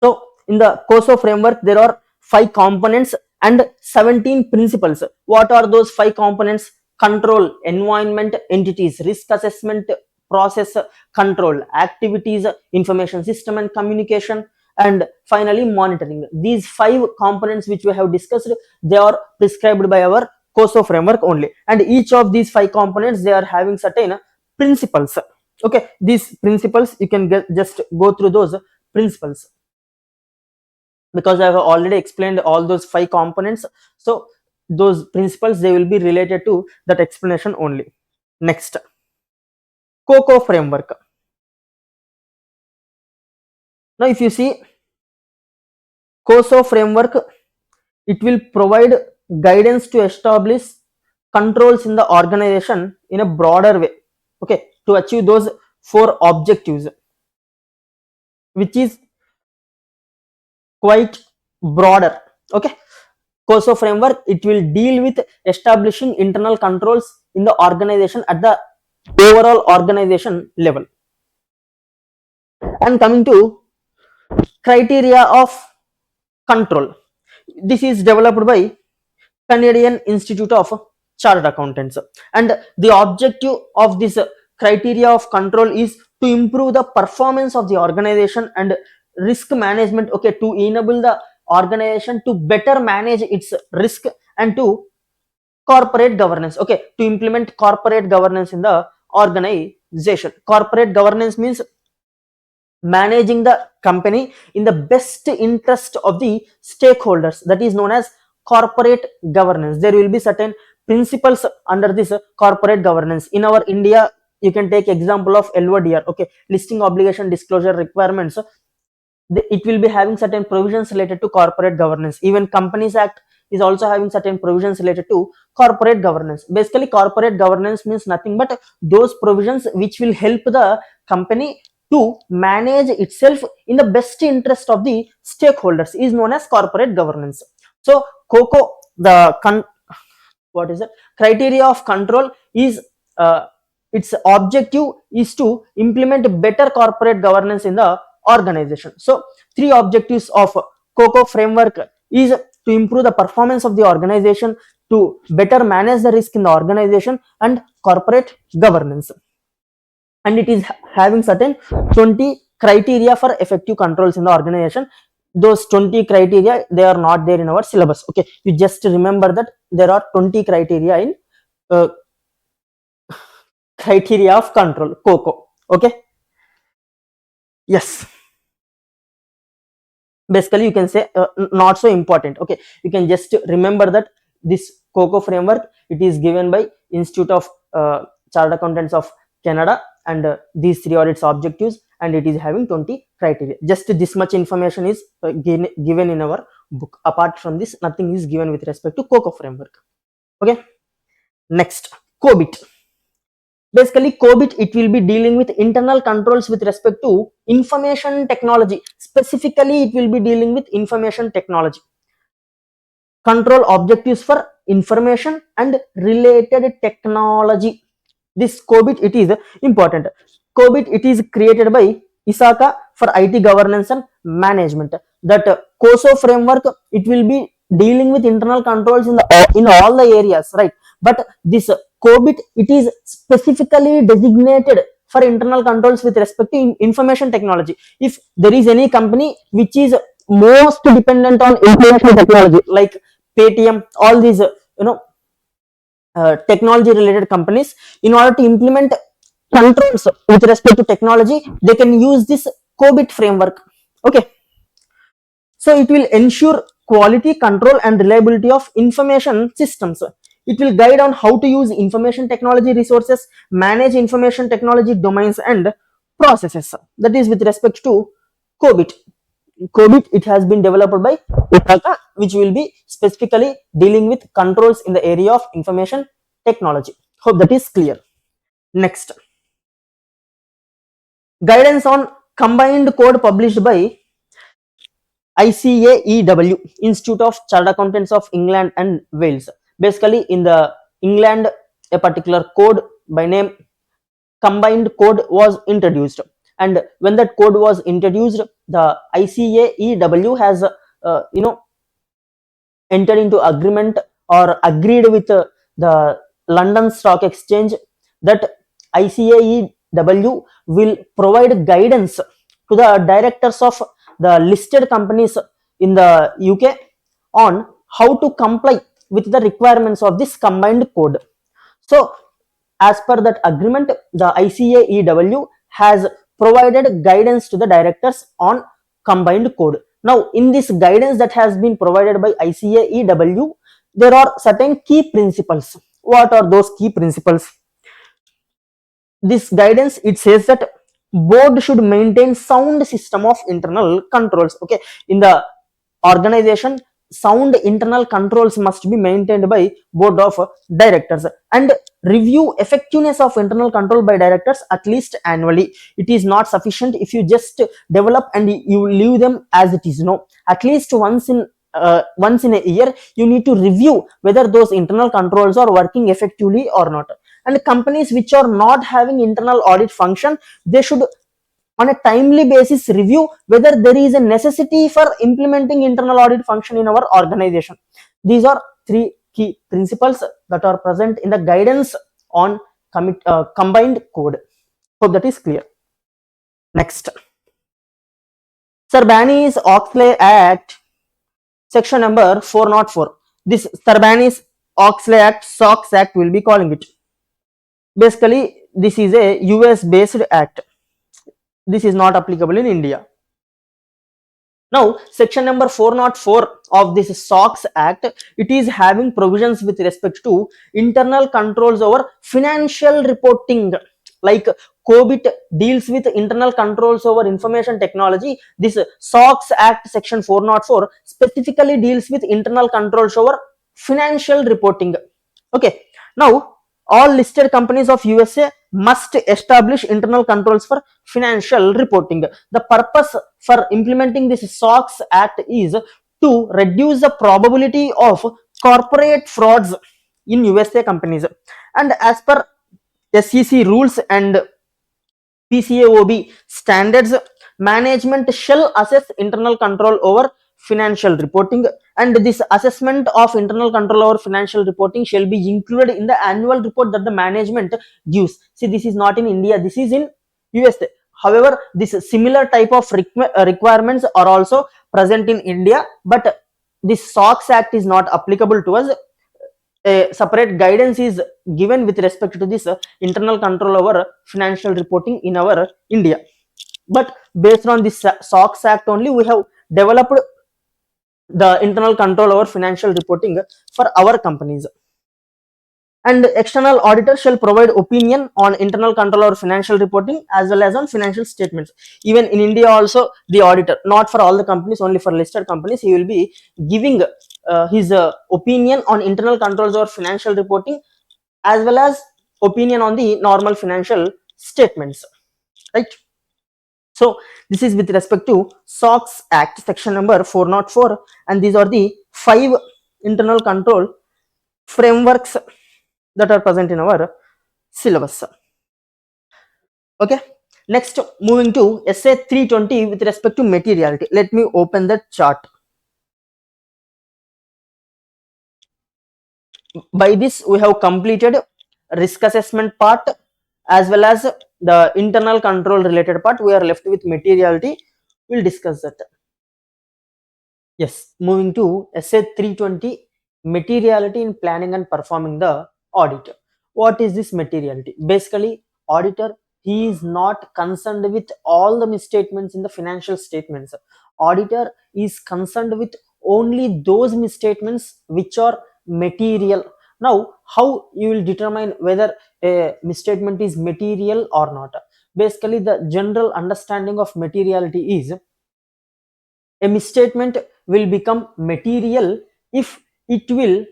So in the COSO framework, there are 5 components and 17 principles. What are those 5 components? Control, environment, entities, risk assessment, process control, activities, information system and communication, and finally monitoring. These 5 components which we have discussed, they are prescribed by our COSO framework only, and each of these 5 components, they are having certain principles. Okay, these principles you can just go through those principles, because I have already explained all those 5 components. So those principles, they will be related to that explanation only. Next, COCO framework. Now if you see COSO framework, it will provide guidance to establish controls in the organization in a broader way, okay, to achieve those 4 objectives, which is quite broader. Okay, COSO framework, it will deal with establishing internal controls in the organization at the overall organization level. And coming to criteria of control, this is developed by Canadian Institute of Chartered Accountants, and the objective of this criteria of control is to improve the performance of the organization and risk management, okay, to enable the organization to better manage its risk, and to corporate governance, okay, to implement corporate governance in the organization. Corporate governance means managing the company in the best interest of the stakeholders, that is known as corporate governance. There will be certain principles under this corporate governance. In our India, you can take example of LODR, okay, listing obligation disclosure requirements. It will be having certain provisions related to corporate governance. Even Companies Act is also having certain provisions related to corporate governance. Basically, corporate governance means nothing but those provisions which will help the company to manage itself in the best interest of the stakeholders, is known as corporate governance. So COCO, what is it? Criteria of control is its objective is to implement better corporate governance in the organization. So 3 objectives of COCO framework is to improve the performance of the organization, to better manage the risk in the organization, and corporate governance. And it is having certain 20 criteria for effective controls in the organization. those 20 criteria, they are not there in our syllabus. Okay, you just remember that there are 20 criteria in uh, criteria of control, COCO. Okay, yes, basically you can say not so important. Okay, you can just remember that this COCO framework, it is given by Institute of Chartered Accountants of Canada, and these 3 audits objectives, and it is having 20 criteria. Just this much information is given in our book. Apart from this, nothing is given with respect to COCO framework. Okay, next, COBIT. Basically, COBIT, it will be dealing with internal controls with respect to information technology. Specifically, it will be dealing with information technology. Control objectives for information and related technology. This COBIT, it is important. COBIT, it is created by ISACA for IT governance and management. That COSO framework, it will be dealing with internal controls in all the areas, right? But this COBIT, it is specifically designated for internal controls with respect to information technology. If there is any company which is most dependent on information technology, like Paytm, all these technology related companies, in order to implement controls with respect to technology, they can use this COBIT framework. Okay, so it will ensure quality control and reliability of information systems. It will guide on how to use information technology resources, manage information technology domains and processes. That is with respect to COBIT. COBIT, it has been developed by ISACA, which will be specifically dealing with controls in the area of information technology. Hope that is clear. Next, guidance on combined code published by ICAEW, Institute of Chartered Accountants of England and Wales. Basically, in the England, a particular code by name combined code was introduced, and when that code was introduced, the ICAEW has entered into agreement or agreed with the London Stock Exchange that ICAEW will provide guidance to the directors of the listed companies in the UK on how to comply with the requirements of this combined code. So, as per that agreement, the ICAEW has provided guidance to the directors on combined code. Now, in this guidance that has been provided by ICAEW, there are certain key principles. What are those key principles? This guidance, it says that board should maintain sound system of internal controls. Okay, in the organization, sound internal controls must be maintained by board of directors, and review effectiveness of internal control by directors at least annually. It is not sufficient if you just develop and you leave them as it is. No, at least once in a year you need to review whether those internal controls are working effectively or not. And companies which are not having internal audit function, they should on a timely basis review whether there is a necessity for implementing internal audit function in our organization. These are 3 key principles that are present in the guidance on combined code. Hope that is clear. Next, Sarbanes-Oxley Act, section number 404. This Sarbanes-Oxley Act, SOX Act, will be calling it. Basically, this is a US based act. This is not applicable in India. Now, section number 404 of this SOX Act, it is having provisions with respect to internal controls over financial reporting. Like COBIT deals with internal controls over information technology, this SOX Act section 404 specifically deals with internal controls over financial reporting. Okay, now all listed companies of USA must establish internal controls for financial reporting. The purpose for implementing this SOX Act is to reduce the probability of corporate frauds in USA companies. And as per SEC rules and PCAOB standards, management shall assess internal control over financial reporting, and this assessment of internal control over financial reporting shall be included in the annual report that the management gives. See, this is not in India, this is in USA. However, this similar type of requirements are also present in India, but this SOX Act is not applicable to us. A separate guidance is given with respect to this internal control over financial reporting in our India. But based on this SOX Act only, we have developed the internal control over financial reporting for our companies. And external auditor shall provide opinion on internal control over financial reporting as well as on financial statements. Even in India also, the auditor, not for all the companies, only for listed companies, he will be giving his opinion on internal controls over financial reporting as well as opinion on the normal financial statements, right? So this is with respect to SOX Act section number 404, and these are the 5 internal control frameworks that are present in our syllabus. Okay, next moving to essay 320 with respect to materiality. Let me open the chart. By this we have completed risk assessment part as well as the internal control related part. We are left with materiality. We'll discuss that. Yes, moving to essay 320, materiality in planning and performing the audit. What is this materiality? Basically, auditor, he is not concerned with all the misstatements in the financial statements. Auditor is concerned with only those misstatements which are material. Now, how you will determine whether a misstatement is material or not? Basically, the general understanding of materiality is a misstatement will become material if it will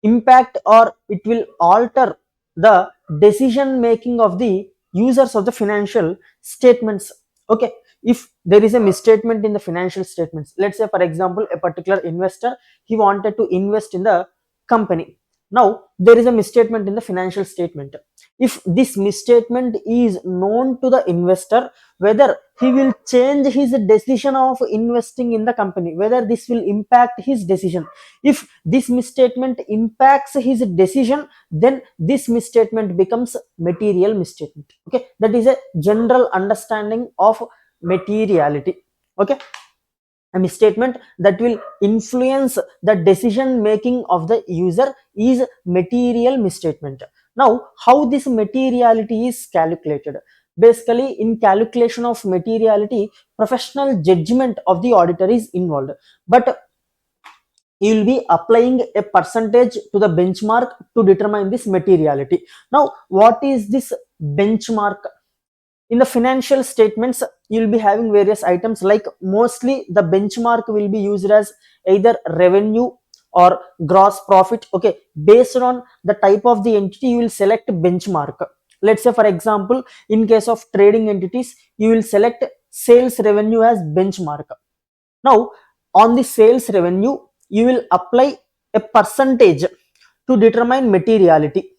impact or it will alter the decision making of the users of the financial statements. Okay, if there is a misstatement in the financial statements, let's say for example a particular investor, he wanted to invest in the company. Now there is a misstatement in the financial statement. If this misstatement is known to the investor, whether he will change his decision of investing in the company, whether this will impact his decision. If this misstatement impacts his decision, then this misstatement becomes material misstatement. Okay, that is a general understanding of materiality. Okay, a misstatement that will influence the decision making of the user is material misstatement. Now how this materiality is calculated? Basically, in calculation of materiality, professional judgment of the auditor is involved, but you will be applying a percentage to the benchmark to determine this materiality. Now what is this benchmark? In the financial statements, you will be having various items, like mostly the benchmark will be used as either revenue or gross profit. Okay, based on the type of the entity, you will select benchmark. Let's say for example, in case of trading entities, you will select sales revenue as benchmark. Now on the sales revenue, you will apply a percentage to determine materiality.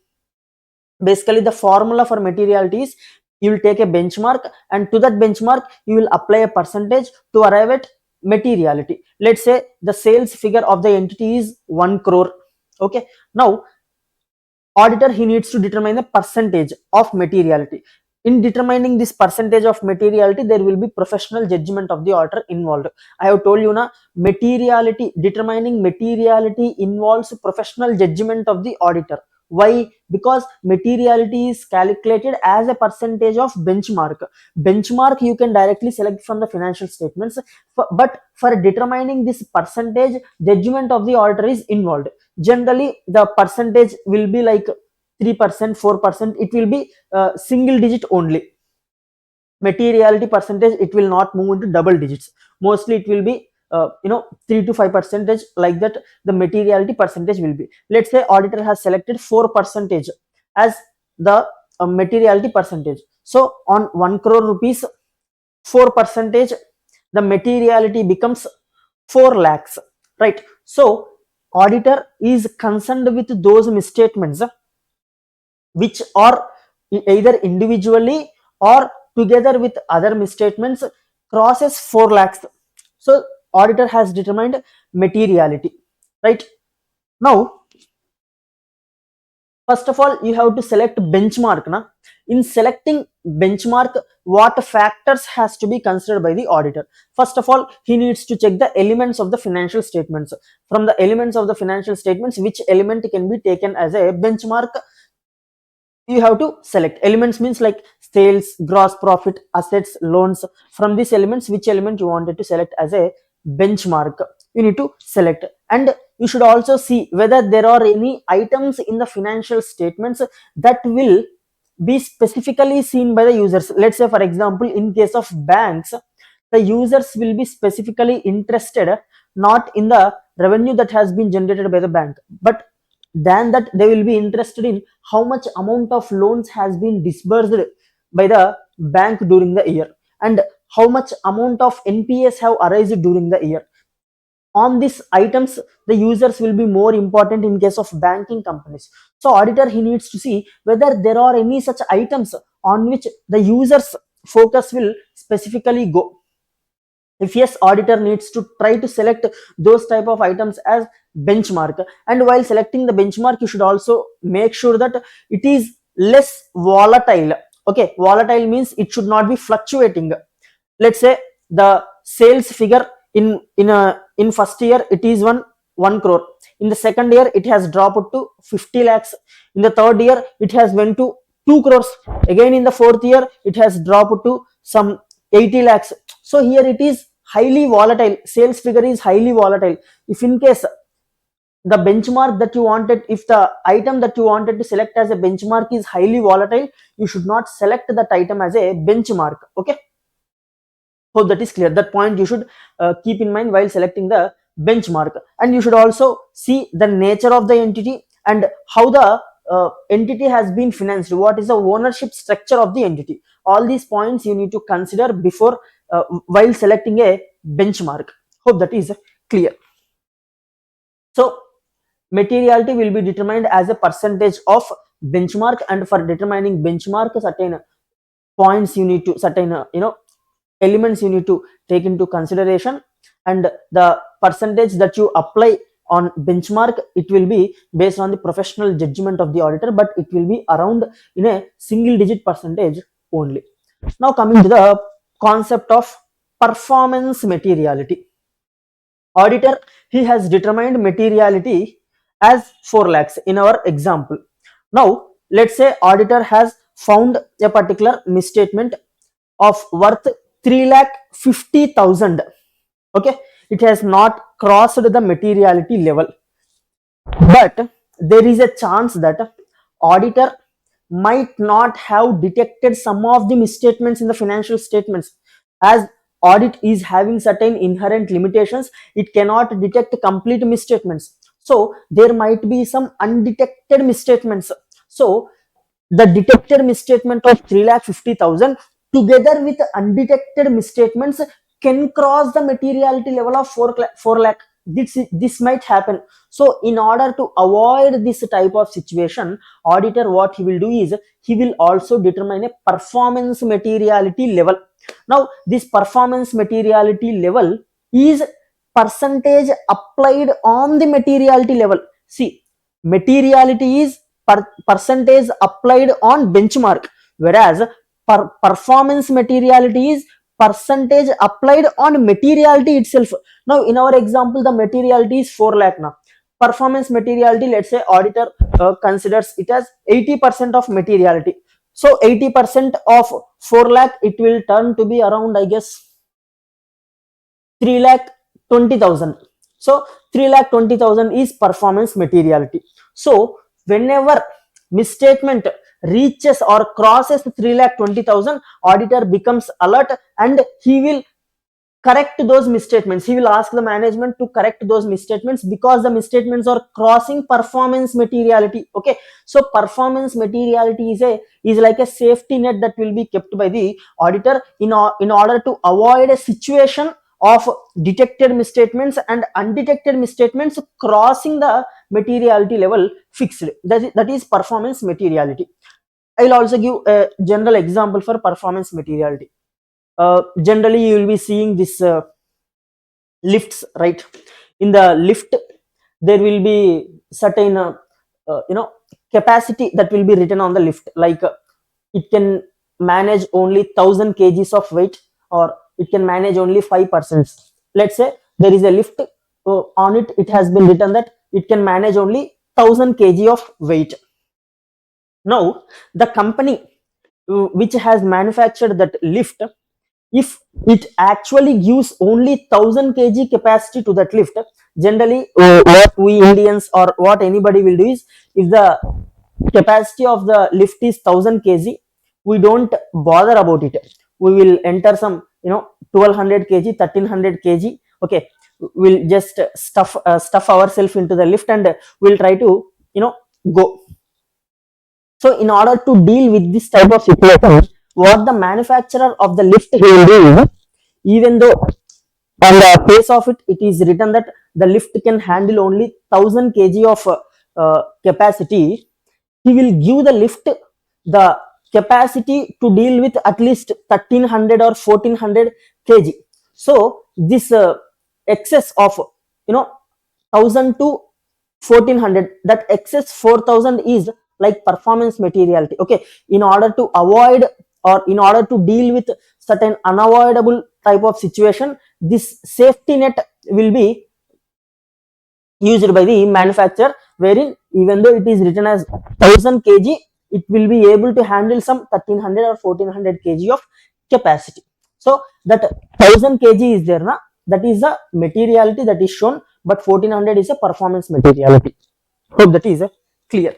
Basically, the formula for materiality is you will take a benchmark, and to that benchmark you will apply a percentage to arrive at materiality. Let's say the sales figure of the entity is 1 crore. Okay, now auditor, he needs to determine the percentage of materiality. In determining this percentage of materiality, there will be professional judgment of the auditor involved. I have told you na, materiality, determining materiality involves professional judgment of the auditor. Why? Because materiality is calculated as a percentage of benchmark. Benchmark you can directly select from the financial statements, but for determining this percentage, judgment of the auditor is involved. Generally the percentage will be like 3%, 4%. It will be single digit only. Materiality percentage, it will not move into double digits. Mostly it will be 3 to 5%, like that the materiality percentage will be. Let's say auditor has selected 4% as the materiality percentage. So on 1 crore rupees, 4%, the materiality becomes 4 lakhs, right? So auditor is concerned with those misstatements which are either individually or together with other misstatements crosses 4 lakhs. So auditor has determined materiality, right? Now First of all, you have to select benchmark. In selecting benchmark, what factors has to be considered by the auditor? First of all, he needs to check the elements of the financial statements. From the elements of the financial statements, which element can be taken as a benchmark? You have to select. Elements means like sales, gross profit, assets, loans. From these elements, which element you wanted to select as a benchmark, you need to select. And you should also see whether there are any items in the financial statements that will be specifically seen by the users. Let's say, for example, in case of banks, the users will be specifically interested not in the revenue that has been generated by the bank, but than that they will be interested in how much amount of loans has been disbursed by the bank during the year, and how much amount of NPAs have arisen during the year. On these items, the users will be more important in case of banking companies. So auditor, he needs to see whether there are any such items on which the users focus will specifically go. If yes, auditor needs to try to select those type of items as benchmark. And while selecting the benchmark, you should also make sure that it is less volatile. Okay, volatile means it should not be fluctuating. Let's say the sales figure in first year it is 1 crore. In the second year it has dropped to 50 lakhs. In the third year it has went to 2 crores. Again in the fourth year it has dropped to some 80 lakhs. So here it is highly volatile. Sales figure is highly volatile. If in case the benchmark that you wanted, if the item that you wanted to select as a benchmark is highly volatile, you should not select that item as a benchmark. Okay, hope that is clear. That point you should keep in mind while selecting the benchmark. And you should also see the nature of the entity and how the entity has been financed. What is the ownership structure of the entity? All these points you need to consider before while selecting a benchmark. Hope that is clear. So materiality will be determined as a percentage of benchmark, and for determining benchmark, certain points you need to, certain elements you need to take into consideration. And the percentage that you apply on benchmark, it will be based on the professional judgment of the auditor, but it will be around in a single digit percentage only. Now coming to the concept of performance materiality. Auditor, he has determined materiality as 4 lakhs in our example. Now let's say auditor has found a particular misstatement of worth 3,50,000. Okay, it has not crossed the materiality level, but there is a chance that auditor might not have detected some of the misstatements in the financial statements. As audit is having certain inherent limitations, it cannot detect complete misstatements, so there might be some undetected misstatements. So the detected misstatement of 3,50,000 together with undetected misstatements can cross the materiality level of 4 lakh. This might happen. So in order to avoid this type of situation, auditor, what he will do is he will also determine a performance materiality level. Now this performance materiality level is percentage applied on the materiality level. See, materiality is percentage applied on benchmark, whereas performance materiality is percentage applied on materiality itself. Now in our example, the materiality is 4 lakh. Now performance materiality, let's say auditor considers it as 80% of materiality. So 80% of 4 lakh, it will turn to be around, I guess, 3,20,000. So 3,20,000 is performance materiality. So whenever misstatement reaches or crosses 3,20,000, auditor becomes alert and he will correct those misstatements. He will ask the management to correct those misstatements because the misstatements are crossing performance materiality. Okay, so performance materiality is like a safety net that will be kept by the auditor in order to avoid a situation of detected misstatements and undetected misstatements crossing the materiality level fixed. That is performance materiality. I will also give a general example for performance materiality. Generally you will be seeing this lifts, right? In the lift there will be certain capacity that will be written on the lift, like it can manage only 1000 kgs of weight, or it can manage only 5%. Let's say there is a lift, on it has been written that it can manage only 1000 kg of weight. Now the company which has manufactured that lift, if it actually gives only 1000 kg capacity to that lift, generally what we Indians or what anybody will do is, if the capacity of the lift is 1000 kg, we don't bother about it. We will enter some 1200 kg, 1300 kg. Okay, we'll just stuff ourselves into the lift and we'll try to go. So in order to deal with this type of situation, what the manufacturer of the lift he will do is, even though on the face of it, it is written that the lift can handle only 1000 kg of capacity, he will give the lift the capacity to deal with at least 1300 or 1400 kg. So this excess of 1000 to 1400, that excess 4000 is like performance materiality. Okay, in order to avoid or in order to deal with certain unavoidable type of situation, this safety net will be used by the manufacturer, wherein even though it is written as 1000 kg, it will be able to handle some 1300 or 1400 kg of capacity. So that 1000 kg is there, that is the materiality that is shown, but 1400 is a performance materiality. Hope that is clear.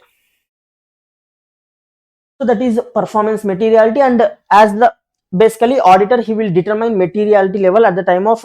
So that is performance materiality, and as the basically auditor, he will determine materiality level at the time of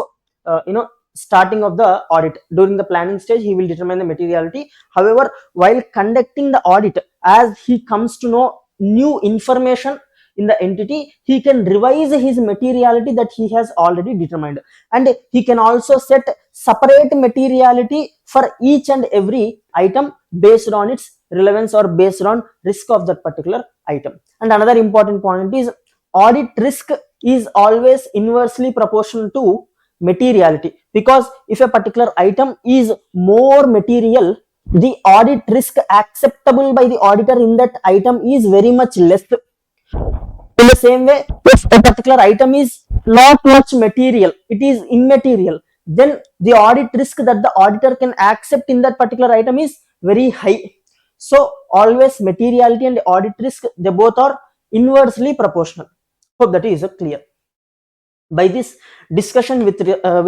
starting of the audit. During the planning stage, he will determine the materiality. However, while conducting the audit, as he comes to know new information in the entity, he can revise his materiality that he has already determined, and he can also set separate materiality for each and every item based on its relevance or based on risk of that particular item. And another important point is, audit risk is always inversely proportional to materiality, because if a particular item is more material, the audit risk acceptable by the auditor in that item is very much less. In the same way, if a particular item is not much material, it is immaterial, then the audit risk that the auditor can accept in that particular item is very high. So always materiality and audit risk, they both are inversely proportional. Hope that is clear. By this, discussion with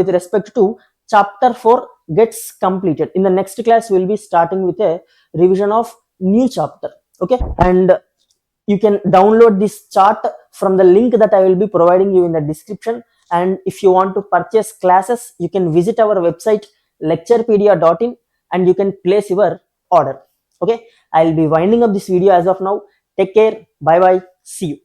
respect to chapter 4 gets completed. In the next class, we will be starting with a revision of new chapter. Okay, and you can download this chart from the link that I will be providing you in the description. And if you want to purchase classes, you can visit our website lecturepedia.in and you can place your order. Okay, I'll be winding up this video as of now. Take care. Bye bye. See you.